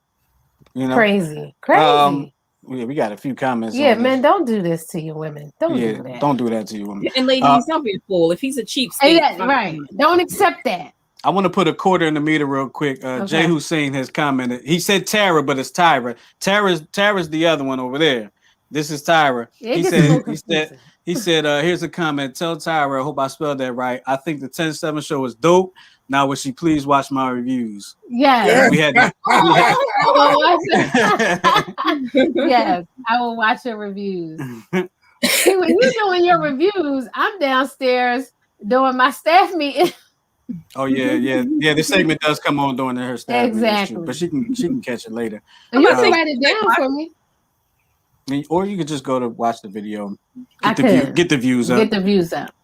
We got a few comments. Yeah, man, don't do this to your women. Don't do that. Don't do that to your women. And ladies, don't be a fool. If he's a cheapskate, right? Don't accept that. I want to put a quarter in the meter real quick. Jay Hussein has commented. He said Tara, but it's Tyra. Tara's the other one over there. This is Tyra. He said, here's a comment. Tell Tyra, I hope I spelled that right. I think the 10-7 show was dope. Now would she please watch my reviews? Yes. Yes, I will watch your reviews. When you're doing your reviews, I'm downstairs doing my staff meeting. Oh yeah. This segment does come on during her staff exactly, meeting, but she can catch it later. And you can write it down for me, or you could just go to watch the video. Get the views up. Get the views up.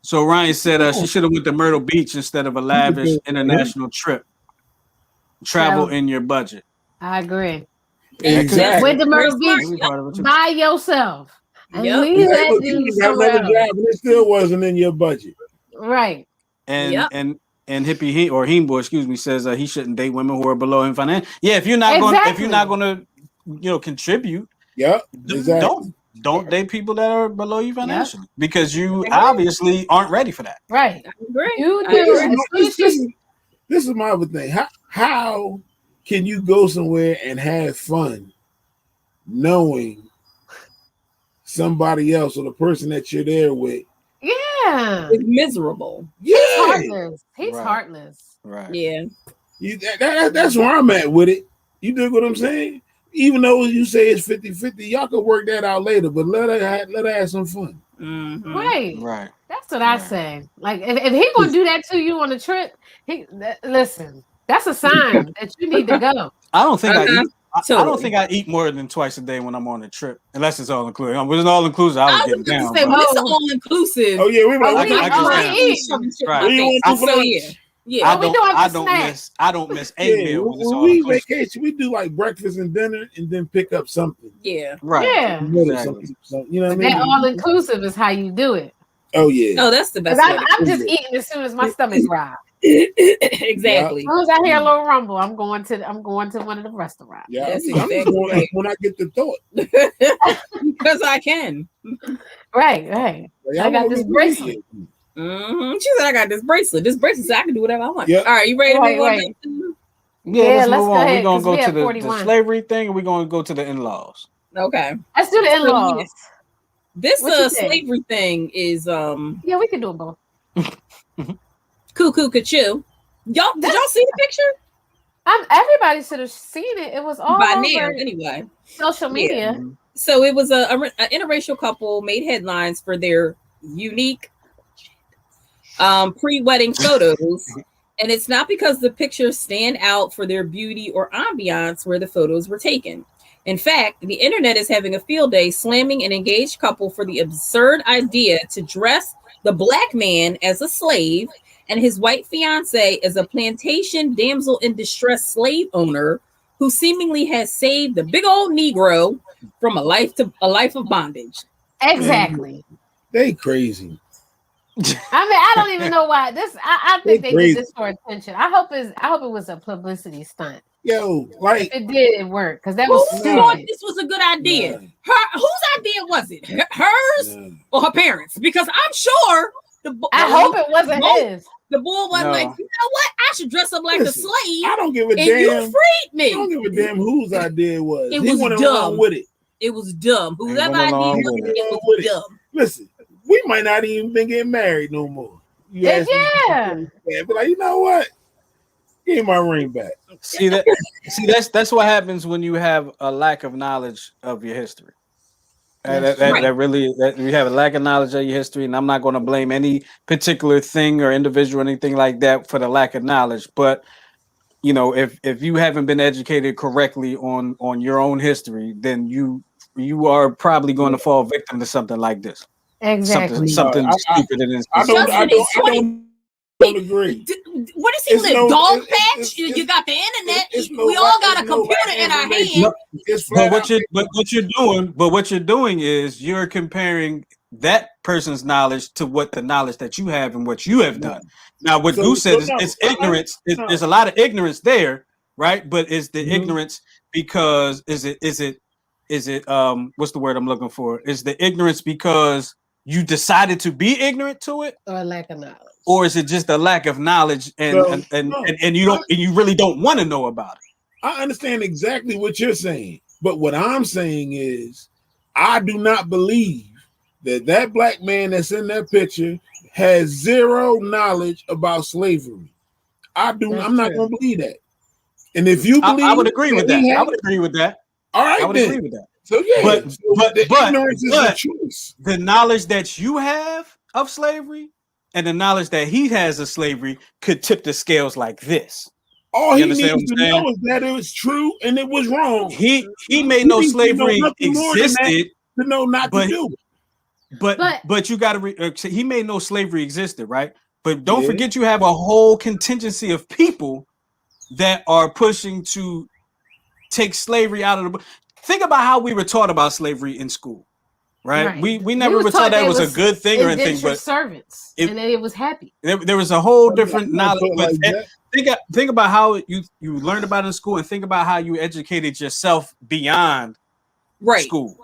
So Ryan said she should have went to Myrtle Beach instead of a lavish international trip. Travel in your budget. I agree. Exactly. Went to Myrtle Beach by yourself. And leave that dude another job, and it still wasn't in your budget. Right. And Hippie or Hemboy, excuse me, says he shouldn't date women who are below him financially. Yeah, if you're not going to contribute, exactly. Don't date people that are below you financially because you obviously aren't ready for that. Right. You do. This is my other thing. How can you go somewhere and have fun knowing somebody else or the person that you're there with? Yeah. It's miserable. Yeah. He's heartless. Right. Yeah. That's where I'm at with it. You dig what I'm saying? Even though you say it's 50-50, y'all can work that out later, but let her have some fun. Mm-hmm. Right. That's what I say. Like, if he gonna do that to you on a trip, listen, that's a sign that you need to go. I don't think I eat. Totally. I don't think I eat more than twice a day when I'm on a trip, unless it's all inclusive. If it's all inclusive, I was getting down. Say, well, it's all inclusive. Oh yeah, we I don't miss a meal when it's all we inclusive. vacation. We do like breakfast and dinner, and then pick up something. Yeah, right. Yeah, exactly. You know what I mean? That all inclusive is how you do it. Oh yeah. Oh, that's the best. I'm just eating as soon as my stomach growls. Exactly. As soon as I hear a little rumble, I'm going to one of the restaurants. Yeah, that's I'm exactly going right. when I get the thought. Because I can. Right. Like, I got this bracelet. Mm-hmm. She said, "I got this bracelet. This bracelet said I can do whatever I want." Yep. All right, you ready to move on? Right. Yeah, let's move on. Ahead, we're gonna go to the 41. slavery thing, and we're gonna go to the in-laws. Okay. Let's do the in-laws. This What you think? slavery thing is Yeah, we can do it both. cuckoo cachoo. Did y'all see the picture? Everybody should have seen it. It was all By over now, anyway. social media. Mm-hmm. So it was a interracial couple made headlines for their unique pre-wedding photos. And it's not because the pictures stand out for their beauty or ambiance where the photos were taken. In fact, the internet is having a field day slamming an engaged couple for the absurd idea to dress the black man as a slave and his white fiance as a plantation damsel in distress slave owner who seemingly has saved the big old Negro from a life of bondage. Exactly. They crazy. I mean, I don't even know why this. I think they did this for attention. I hope it was a publicity stunt. Yo, like if it did work because that was who stupid. thought this was a good idea? Whose idea was it? Hers or her parents? Because I'm sure I hope it wasn't his. The boy wasn't like, you know what? I should dress up like a slave. I don't give a damn. You freed me. I don't give a damn whose idea it was. It was went dumb. Along with it. It was dumb. Whoever idea it was dumb. Listen, we might not even been getting married no more. Yeah. But like, you know what? Give my ring back. See that's what happens when you have a lack of knowledge of your history. That we have a lack of knowledge of your history, and I'm not going to blame any particular thing or individual or anything like that for the lack of knowledge. But you know, if you haven't been educated correctly on your own history, then you are probably going to fall victim to something like this. Exactly. Something stupid and I don't agree. What does he live? Dog patch? You got the internet. We all got a computer in our hand. But what you're doing is you're comparing that person's knowledge to what the knowledge that you have and what you have done. Now, what Goose said is it's ignorance. There's a lot of ignorance there, right? But is the ignorance because is it what's the word I'm looking for? Is the ignorance because you decided to be ignorant to it, or lack of knowledge, or is it just a lack of knowledge and you really don't want to know about it? I understand exactly what you're saying, but what I'm saying is I do not believe that black man that's in that picture has zero knowledge about slavery. I'm not going to believe that. And if you believe, I would agree with that. I would agree with that. All right, I would agree with that. So yeah, but ignorance is the choice. The knowledge that you have of slavery and the knowledge that he has of slavery could tip the scales like this. All he needs to know is that it was true and it was wrong. He may know slavery existed to know not to do it. But you got to. He may know slavery existed, right? But don't forget, you have a whole contingency of people that are pushing to take slavery out of the. Think about how we were taught about slavery in school, right? We never were taught that was a good thing or anything, but servants, and then it was happy. There was a whole different knowledge. But think about how you learned about it in school, and think about how you educated yourself beyond school.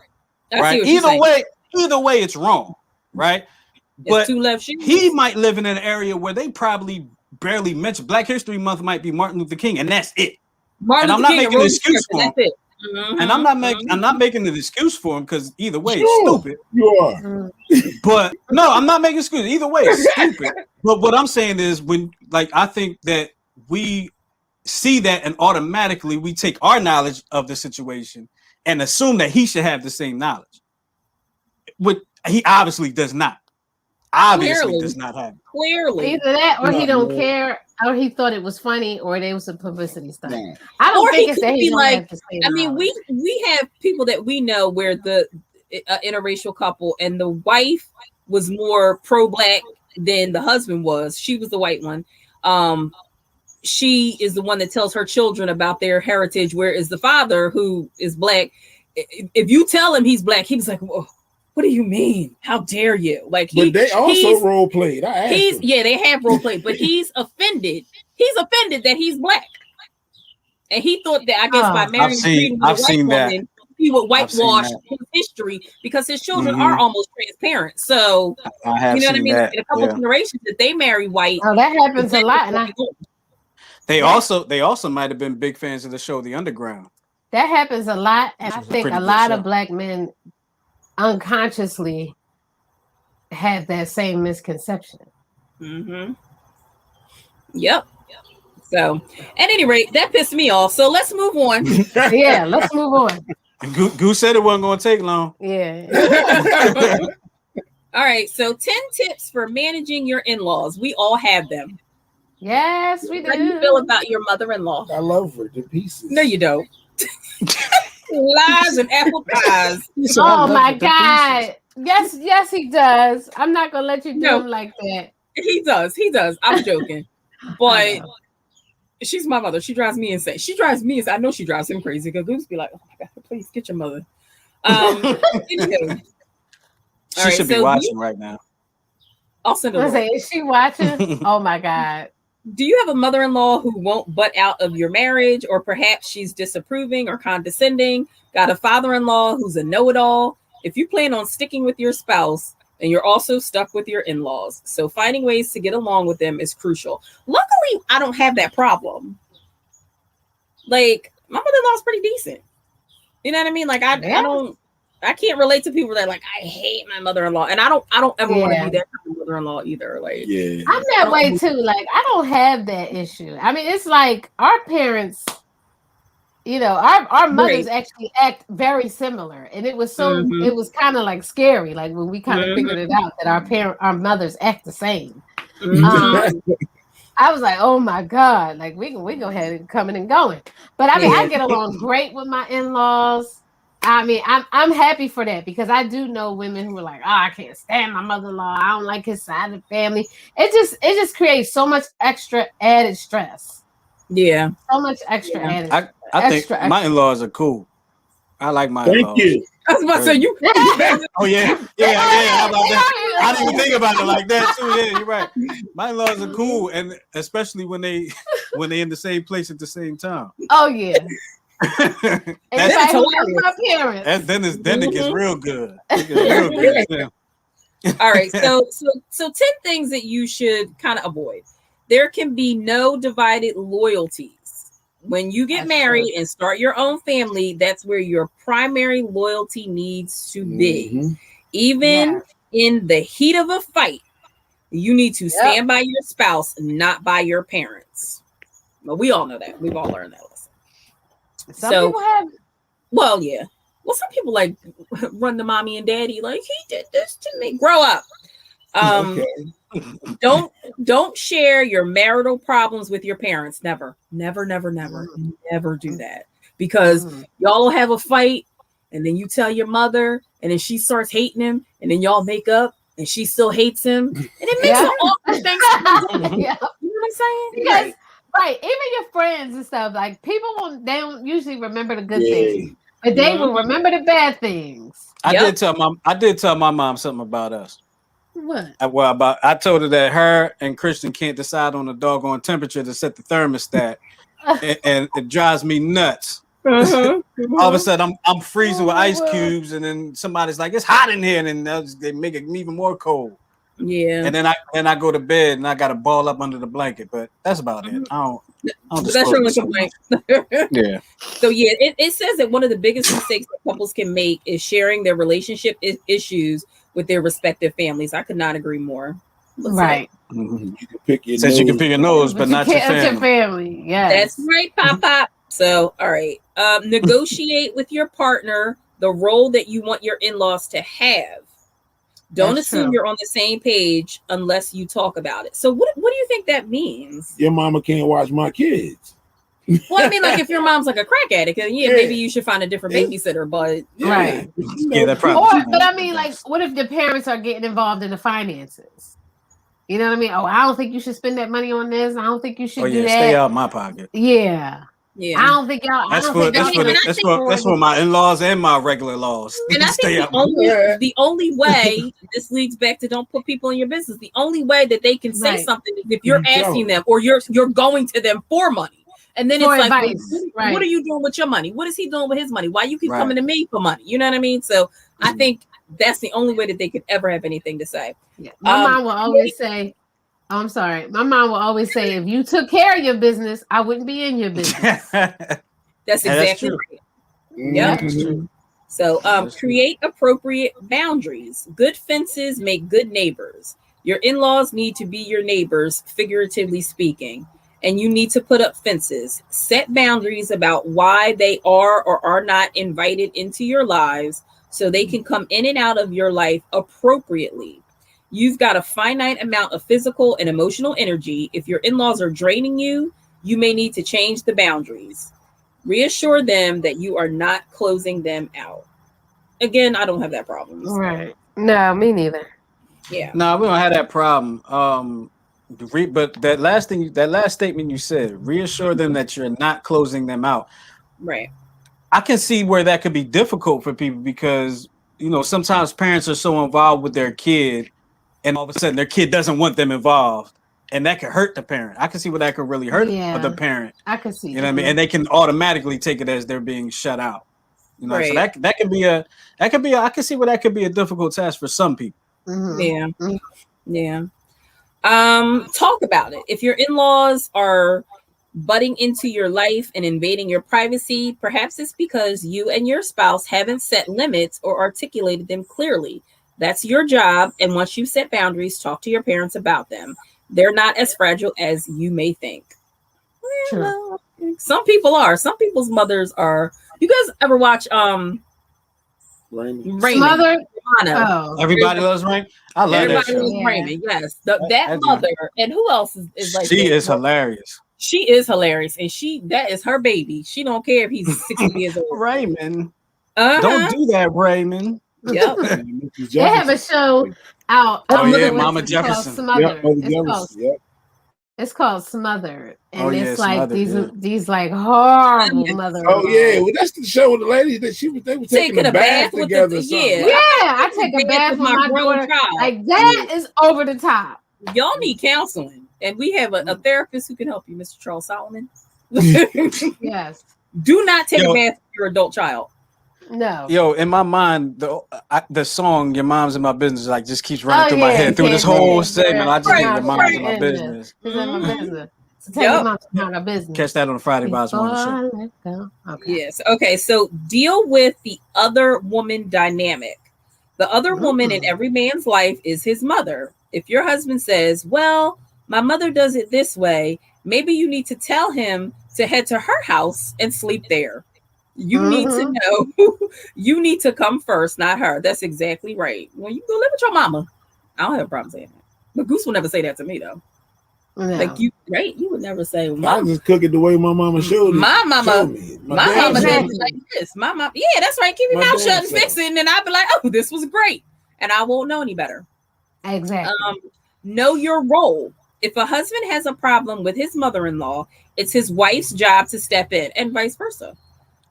Right? Either way, it's wrong, right? But two left shoes. He might live in an area where they probably barely mention Black History Month might be Martin Luther King, and that's it. Martin And I'm Luther not King making an wrote excuse for him. That's it. And I'm not making an excuse for him because either way it's Sure, stupid. you are. But no, I'm not making excuses. Either way, it's stupid. But what I'm saying is I think that we see that and automatically we take our knowledge of the situation and assume that he should have the same knowledge. What he obviously does not. Obviously does not have. Clearly. Either that or he don't care, or he thought it was funny, or it was a publicity stunt. I don't think it's that he don't have the same knowledge. We have people that we know where the interracial couple and the wife was more pro-black than the husband was. She was the white one. She is the one that tells her children about their heritage, whereas the father, who is black, if you tell him he's black, he was like, whoa, what do you mean? How dare you? Like, but they also role played. They have role played, but he's offended. He's offended that he's black, and he thought that by marrying a white woman, he would whitewash his history because his children are almost transparent. So I have you know what I mean? That. In a couple generations, that they marry white. Oh, that happens a lot. And they also might have been big fans of the show The Underground. That happens a lot, and I think a lot of black men unconsciously have that same misconception. Yep. So, at any rate, that pissed me off. So let's move on. Yeah, let's move on. Goose said it wasn't going to take long. Yeah. All right. So 10 tips for managing your in-laws. We all have them. Yes, we do. How do you feel about your mother-in-law? I love her to pieces. No, you don't. Lies and apple pies. Oh my God. Yes, he does. I'm not gonna let you do him like that. He does. I'm joking. But she's my mother. She drives me insane. I know she drives him crazy because Goose be like, oh my God, please get your mother. Anywho. She should be watching right now. I'll send her. Is she watching? Oh my God. Do you have a mother-in-law who won't butt out of your marriage, or perhaps she's disapproving or condescending? Got a father-in-law who's a know-it-all? If you plan on sticking with your spouse, and you're also stuck with your in-laws, so finding ways to get along with them is crucial. Luckily, I don't have that problem. Like, my mother-in-law is pretty decent. You know what I mean? Like, I can't relate to people that like, I hate my mother-in-law, and I don't ever want to be that kind of mother-in-law either. Like, I'm that way too. Like, I don't have that issue. I mean, it's like our parents, you know, our mothers actually act very similar, and it was so it was kind of like scary. Like when we kind of figured it out that our mothers act the same. I was like, oh my God, like we go ahead and coming and going. But I mean, I get along great with my in-laws. I mean, I'm happy for that because I do know women who are like, oh, I can't stand my mother-in-law. I don't like his side of the family. It just creates so much extra added stress. Yeah. So much extra added stress. I think my in-laws are cool. I like my in-laws. Thank you. I was about to say you. Oh yeah. How about that? I didn't even think about it like that too. Yeah, you're right. My in-laws are cool, and especially when they in the same place at the same time. Oh yeah. That's my parents. And then it gets real good. It gets real good. All right. So 10 things that you should kind of avoid. There can be no divided loyalties. When you get married and start your own family, that's where your primary loyalty needs to be. Even in the heat of a fight, you need to stand by your spouse, not by your parents. But we all know that. We've all learned that lesson. Some people have. Well, yeah. Well, some people like run to mommy and daddy like, he did this to me. Grow up. Don't share your marital problems with your parents. Never do that, because y'all will have a fight, and then you tell your mother, and then she starts hating him, and then y'all make up, and she still hates him, and it makes an awful thing. You know what I'm saying? Because, right, even your friends and stuff, like people they don't usually remember the good things, but they will remember the bad things. I did tell my mom something about us. What? I told her that her and Christian can't decide on the doggone temperature to set the thermostat, and it drives me nuts. All of a sudden, I'm freezing with ice cubes, and then somebody's like, "It's hot in here," and then they make it even more cold. Yeah. And then I go to bed and I got a ball up under the blanket, but that's about it. I don't That's your only so complaint. Yeah. So yeah, it says that one of the biggest mistakes that couples can make is sharing their relationship issues with their respective families. I could not agree more. Right. You can pick your Says nose. you can pick your nose, but not your can't family. family. Yes. That's right, pop. So, all right. Negotiate with your partner the role that you want your in-laws to have. Don't assume you're on the same page unless you talk about it. So what do you think that means? Your mama can't watch my kids. Well, I mean, like if your mom's like a crack addict, then maybe you should find a different babysitter. But right, that probably. But I mean, like, what if the parents are getting involved in the finances? You know what I mean? Oh, I don't think you should spend that money on this. I don't think you should do that. Stay out my pocket. Yeah. I don't think y'all. That's for my in-laws and my regular laws. And I think the only way this leads back to don't put people in your business. The only way that they can say something is if you're asking them or you're going to them for money. And then for it's like, advice. what are you doing with your money? What is he doing with his money? Why you keep coming to me for money? You know what I mean? So I think that's the only way that they could ever have anything to say. Yeah. My mom will always say, I'm sorry. My mom will always say, if you took care of your business, I wouldn't be in your business. That's exactly right. Yeah. So create appropriate boundaries. Good fences make good neighbors. Your in-laws need to be your neighbors, figuratively speaking. And you need to put up fences. Set boundaries about why they are or are not invited into your lives so they can come in and out of your life appropriately. You've got a finite amount of physical and emotional energy. If your in-laws are draining you, you may need to change the boundaries. Reassure them that you are not closing them out. Again, I don't have that problem. Right. No, me neither. Yeah. No, we don't have that problem. But that last statement you said, reassure them that you're not closing them out. Right. I can see where that could be difficult for people because, sometimes parents are so involved with their kid and all of a sudden their kid doesn't want them involved. And that could hurt the parent. I can see where that could really hurt the parent. I can see. You know what I mean? And they can automatically take it as they're being shut out. Right. So that could be I can see where that could be a difficult task for some people. Mm-hmm. Yeah. Talk about it. If your in-laws are butting into your life and invading your privacy, perhaps it's because you and your spouse haven't set limits or articulated them clearly. That's your job. And once you set boundaries, talk to your parents about them. They're not as fragile as you may think. Well, some people are. Some people's mothers are. You guys ever watch Raymond? Mother? Oh. Everybody loves Raymond. I love that show. Raymond, yes. That mother, and who else is like she is hilarious. She is hilarious, and that is her baby. She don't care if he's 60 years old. Raymond. Don't do that, Raymond. Yep. They have a show out. Mama Jefferson. It's called Smothered, and it's like Smothered, these like horrible mother. Oh yeah, well that's the show with the lady that they were taking a bath together. I take a bath with my daughter. Like that is over the top. Y'all need counseling, and we have a therapist who can help you, Mr. Charles Solomon. Yes. Do not take a bath with your adult child. No. Yo, in my mind, the song "Your Mom's in My Business" like just keeps running through my head through this whole segment. I just think your mom's in my business. It's in my business. So tell your mom to mind our business. Catch that on the Friday Vibes Morning Show. Okay. Yes. Okay. So deal with the other woman dynamic. The other woman in every man's life is his mother. If your husband says, "Well, my mother does it this way," maybe you need to tell him to head to her house and sleep there. You need to know you need to come first, not her. That's exactly right. When you go live with your mama, I don't have a problem saying that. But Goose will never say that to me though. No. Like you, right? You would never say, I just cook it the way my mama showed me. My mama did it like this. My mom, yeah, that's right. Keep your mouth shut and fix it. And then I'd be like, oh, this was great. And I won't know any better. Exactly. Know your role. If a husband has a problem with his mother-in-law, it's his wife's job to step in, and vice versa.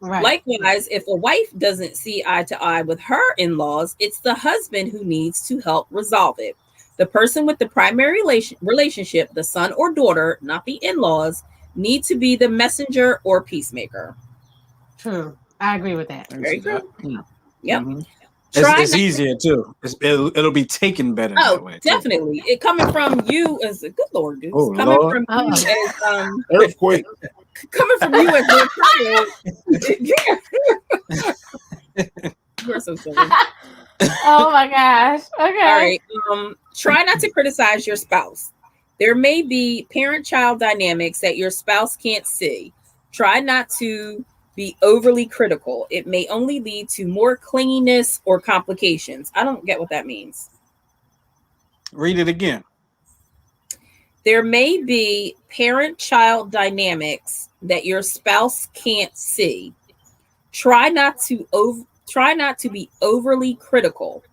Right. Likewise, if a wife doesn't see eye to eye with her in-laws, it's the husband who needs to help resolve it. The person with the primary relationship, the son or daughter, not the in-laws, need to be the messenger or peacemaker. True. I agree with that. Very true. Yep. It's easier too. It'll be taken better that way. Definitely. It coming from you as a good Lord, dude. Oh, coming Lord. from you as Earthquake. coming from you as a child. You're so silly. Oh my gosh. Okay. All right. Try not to criticize your spouse. There may be parent-child dynamics that your spouse can't see. Try not to be overly critical. It may only lead to more clinginess or complications. I don't get what that means. Read it again. There may be parent-child dynamics that your spouse can't see. Try not to be overly critical.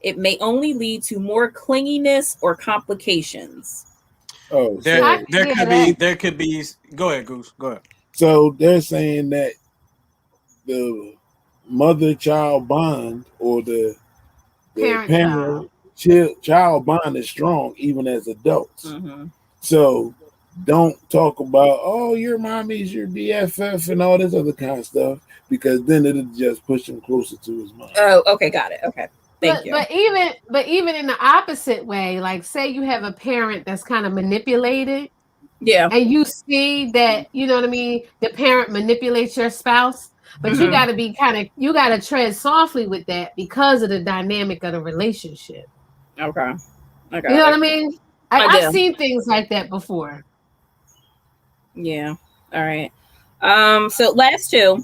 It may only lead to more clinginess or complications. Oh, there could be. Go ahead, Goose. Go ahead. So they're saying that the mother-child bond or the parent-child bond is strong even as adults. Mm-hmm. So don't talk about, oh, your mommy's your BFF and all this other kind of stuff, because then it'll just push him closer to his mom. Oh, okay, got it. Okay. Thank you. But even in the opposite way, like say you have a parent that's kind of manipulated, yeah, and you see that, you know what I mean, the parent manipulates your spouse, but you got to be you got to tread softly with that because of the dynamic of the relationship. Okay. You know what I mean? I've seen things like that before. Yeah. All right. So last two.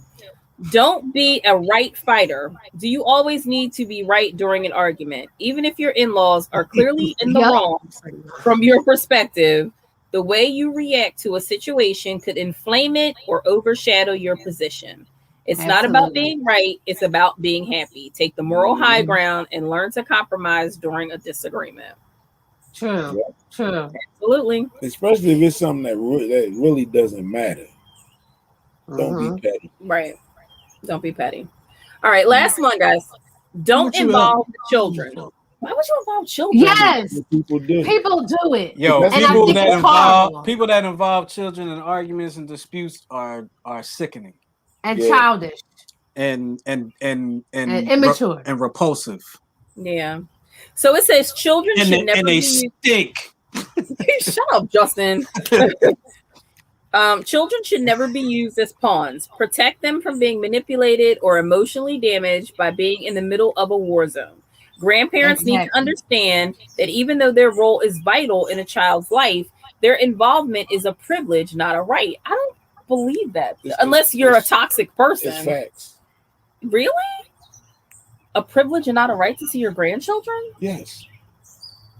Don't be a right fighter. Do you always need to be right during an argument? Even if your in-laws are clearly in the wrong from your perspective, the way you react to a situation could inflame it or overshadow your position. It's not about being right. It's about being happy. Take the moral high ground and learn to compromise during a disagreement. True. Absolutely. Especially if it's something that really doesn't matter. Don't be petty. Right. Don't be petty. All right, last one, guys. Don't involve the children. Why would you involve children? Yes, people do. People do it. Yo, people that involve children in arguments and disputes are sickening and childish and immature and repulsive. Yeah. So it says children should never be stink. Shut up, Justin. Children should never be used as pawns. Protect them from being manipulated or emotionally damaged by being in the middle of a war zone. Grandparents need to understand that even though their role is vital in a child's life, their involvement is a privilege, not a right. I don't believe that. Unless you're a toxic person. It's facts. Really? A privilege and not a right to see your grandchildren? Yes.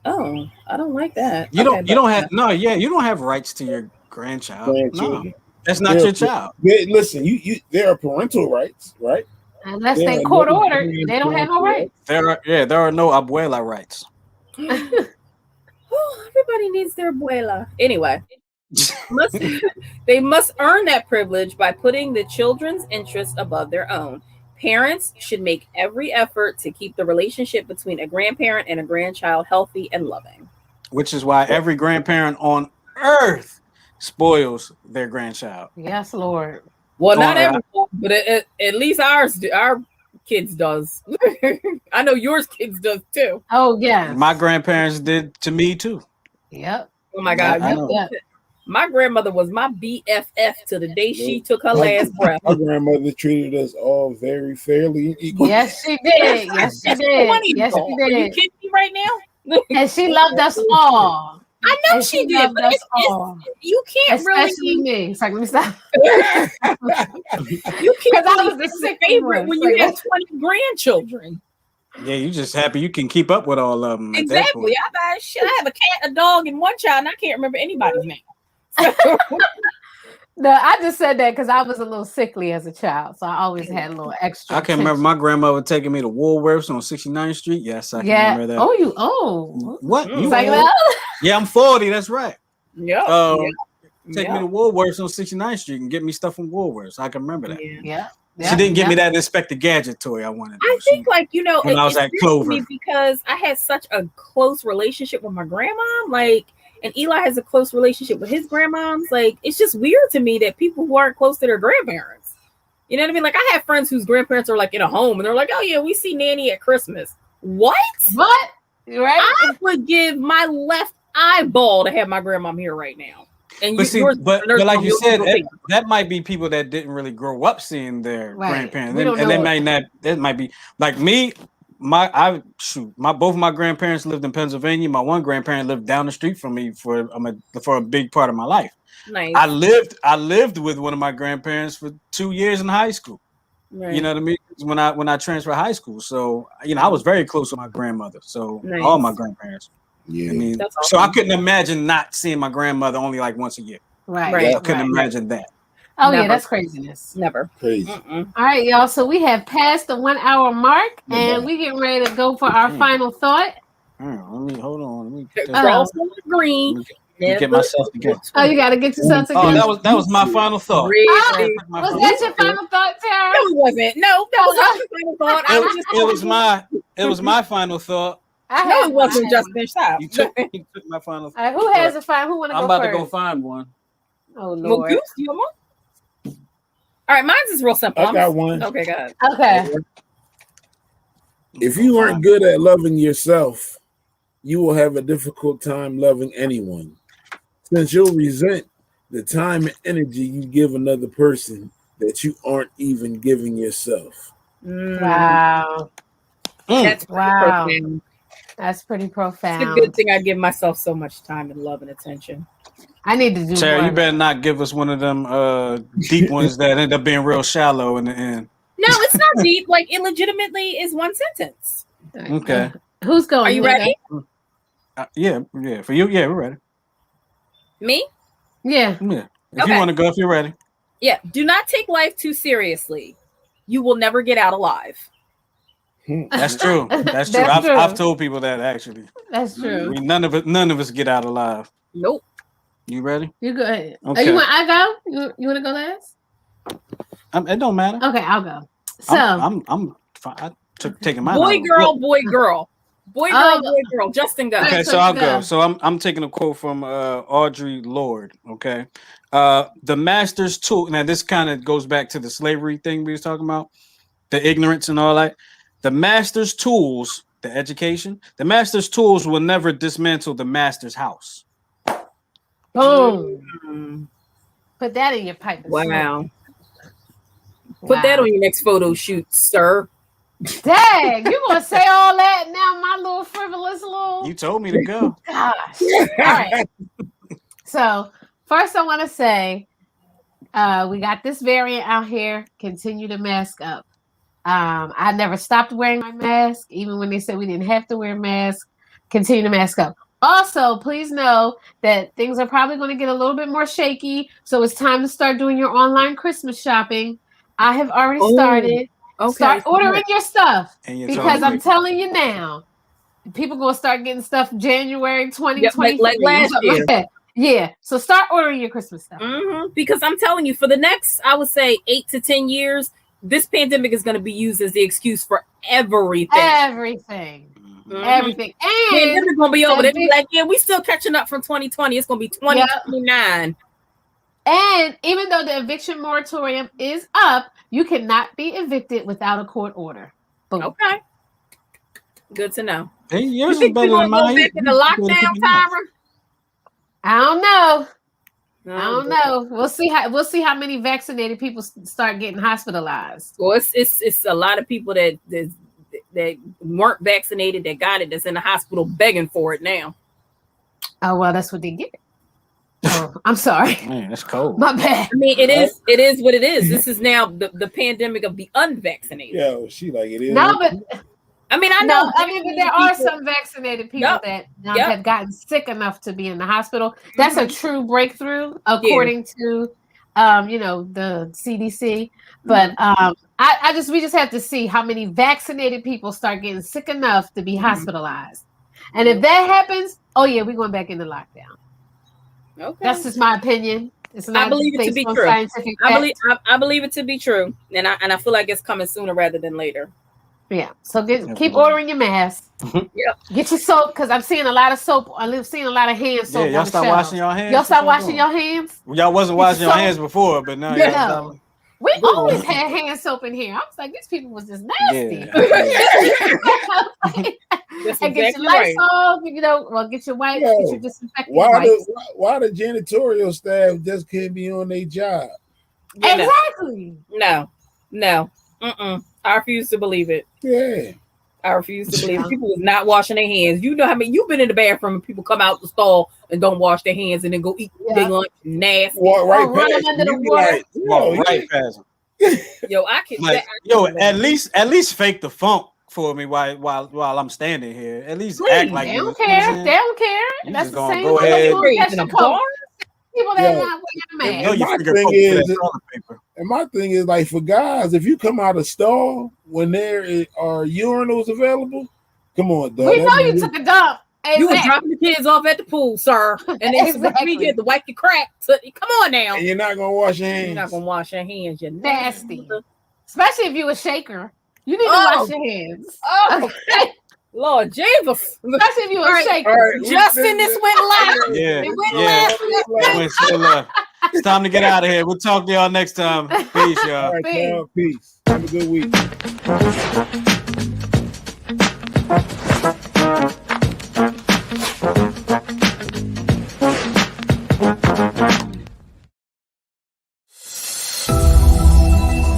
Oh, I don't like that. You don't have rights to your grandchildren. No, that's not your child. Listen, there are parental rights, right? Unless they court ordered, they don't have no rights. There are no abuela rights. Oh, everybody needs their abuela. Anyway, they must earn that privilege by putting the children's interests above their own. Parents should make every effort to keep the relationship between a grandparent and a grandchild healthy and loving. Which is why every grandparent on earth spoils their grandchild. Yes, Lord. Well, not everyone, but at least our kids does. I know yours kids does too. Oh yeah. My grandparents did to me too. Yep. Oh my God. Yep. My grandmother was my BFF till the day she took her last breath. My grandmother treated us all very fairly and equally. Yes, she did. Yes, she did. Yes, she did. Are you kidding me right now? And she loved us all. I know she did, but you can't especially me. It's like, let me stop. You can't. I was the favorite when you have 20 grandchildren. Yeah, you just happy you can keep up with all of them. Exactly. I have a cat, a dog, and one child, and I can't remember anybody's name. No, I just said that because I was a little sickly as a child, so I always had a little extra. I can remember my grandmother taking me to Woolworths on 69th Street. Yes, I can remember that. What? You like that? Yeah, I'm 40. That's right. Yeah. Take me to Woolworths on 69th Street and get me stuff from Woolworths. I can remember that. Yeah. She didn't give me that Inspector Gadget toy I wanted. I think, when I was at Clover, because I had such a close relationship with my grandma, and Eli has a close relationship with his grandmoms. It's just weird to me that people who aren't close to their grandparents, You know what I mean? Like I have friends whose grandparents are like in a home and they're like, oh yeah, we see Nanny at Christmas. What? What? Right? I would give my left eyeball to have my grandmom here right now. And but like you said, that might be people that didn't really grow up seeing their grandparents, and they might not. That might be like me. Both of my grandparents lived in Pennsylvania. My one grandparent lived down the street from me for a big part of my life. Nice. I lived with one of my grandparents for 2 years in high school. Right. You know what I mean? When I transferred high school, so I was very close with my grandmother. So all my grandparents. Yeah, I mean, awesome. So I couldn't imagine not seeing my grandmother only like once a year. Right. I couldn't imagine that. Oh yeah, that's craziness. Never. Crazy. All right, y'all. So we have passed the 1 hour mark, and we getting ready to go for our final thought. Hold on. Let me cross the green. Get myself together. Oh, you got to get yourself together. Oh, that was my final thought. Was that your final thought, Tara? No, it wasn't. No, that was not your final thought. It was my final thought. No, it wasn't, Justin. Stop. You took my final thought. All right, who has a final? Who want to go first? I'm about to go find one. Oh, Lord. Well, Goose, you want one? All right, mine's is real simple. I got one. Okay, go ahead. Okay. If you aren't good at loving yourself, you will have a difficult time loving anyone, since you'll resent the time and energy you give another person that you aren't even giving yourself. Wow. That's wow. That's pretty profound. It's a good thing I give myself so much time and love and attention. I need to do Sarah, more. you better not give us one of them deep ones that end up being real shallow in the end. No, it's not deep. Like, it legitimately is one sentence. Okay. Who's going? Are you ready? Yeah. For you, yeah, we're ready. Me? Yeah. If you want to go, if you're ready. Yeah. Do not take life too seriously. You will never get out alive. That's true. That's true. I've told people that actually. That's true. I mean, none of us get out alive. Nope. You ready? You go ahead. Okay. I go? You want to go last? It don't matter. Okay, I'll go. So I'm fine. Taking my boy, girl. Boy, girl. Justin, go. Okay, so I'll go. So I'm taking a quote from Audre Lorde. Okay, the master's tool. Now this kind of goes back to the slavery thing we was talking about, the ignorance and all that. The master's tools, the education. The master's tools will never dismantle the master's house. Boom. Put that in your pipe. Wow. Put that on your next photo shoot, sir. Dang, you gonna say all that now, my little frivolous little. You told me to go. Gosh. All right. So first, I want to say, we got this variant out here. Continue to mask up. I never stopped wearing my mask, even when they said we didn't have to wear masks. Continue to mask up. Also, please know that things are probably going to get a little bit more shaky. So it's time to start doing your online Christmas shopping. I have already started. Okay. Start ordering your stuff because I'm telling you now, people going to start getting stuff January 2023. Like last year. Yeah. So start ordering your Christmas stuff. Because I'm telling you, for the next, I would say 8 to 10 years, this pandemic is going to be used as the excuse for everything. Everything. And pandemic gonna be over. They'll be like, yeah, we still catching up from 2020. It's gonna be 2029. And even though the eviction moratorium is up, you cannot be evicted without a court order. Boom. Okay. Good to know. Hey, yours is better than mine. Back in the lockdown, Tyra? I don't know. I don't know. We'll see how many vaccinated people start getting hospitalized. Well, it's a lot of people that weren't vaccinated that got it that's in the hospital begging for it now. Oh well, that's what they get. Oh, I'm sorry. Man, that's cold. My bad. I mean, it is what it is. This is now the pandemic of the unvaccinated. Yeah, she like it is. No, but I mean, I know. But there are some vaccinated people that have gotten sick enough to be in the hospital. That's a true breakthrough, according to the CDC. But we just have to see how many vaccinated people start getting sick enough to be hospitalized. And if that happens, we're going back into lockdown. Okay. That's just my opinion. It's not I believe it to be true. I believe it to be true. And I feel like it's coming sooner rather than later. Yeah. So keep ordering your masks. Yeah. Get your soap because I'm seeing a lot of soap. I'm seeing a lot of hand soap. Yeah, y'all start washing your hands. Y'all start washing your hands. Y'all wasn't washing your hands before, but now y'all We always had hand soap in here. I was like, these people was just nasty. And get your Lysol, get your wipes, get your disinfectant wipes. Why the janitorial staff just can't be on their job? Exactly. No. I refuse to believe it. Yeah. I refuse to believe it. People is not washing their hands. You know how many you've been in the bathroom and people come out the stall and don't wash their hands and then go eat their lunch nasty. Walk right past run under the water. Walk right past them. Yo, I can at least fake the funk for me while I'm standing here. At least act like they don't care. They don't care. That's the same go ahead. People that are not wearing a mask. And my thing is like for guys, if you come out of stall when there are urinals available, come on, dog. We know you took a dump. You were dropping the kids off at the pool, sir. And then we get to wipe your crack. So, come on now. And you're not gonna wash your hands. You're not gonna wash your hands. You're nasty. Especially if you a shaker. You need to wash your hands. Oh, okay. Lord Jesus. Especially if you a shaker. Right. Justin, this went live. Yeah. It went so left. It's time to get out of here. We'll talk to y'all next time. Peace, y'all. All right, peace. Have a good week.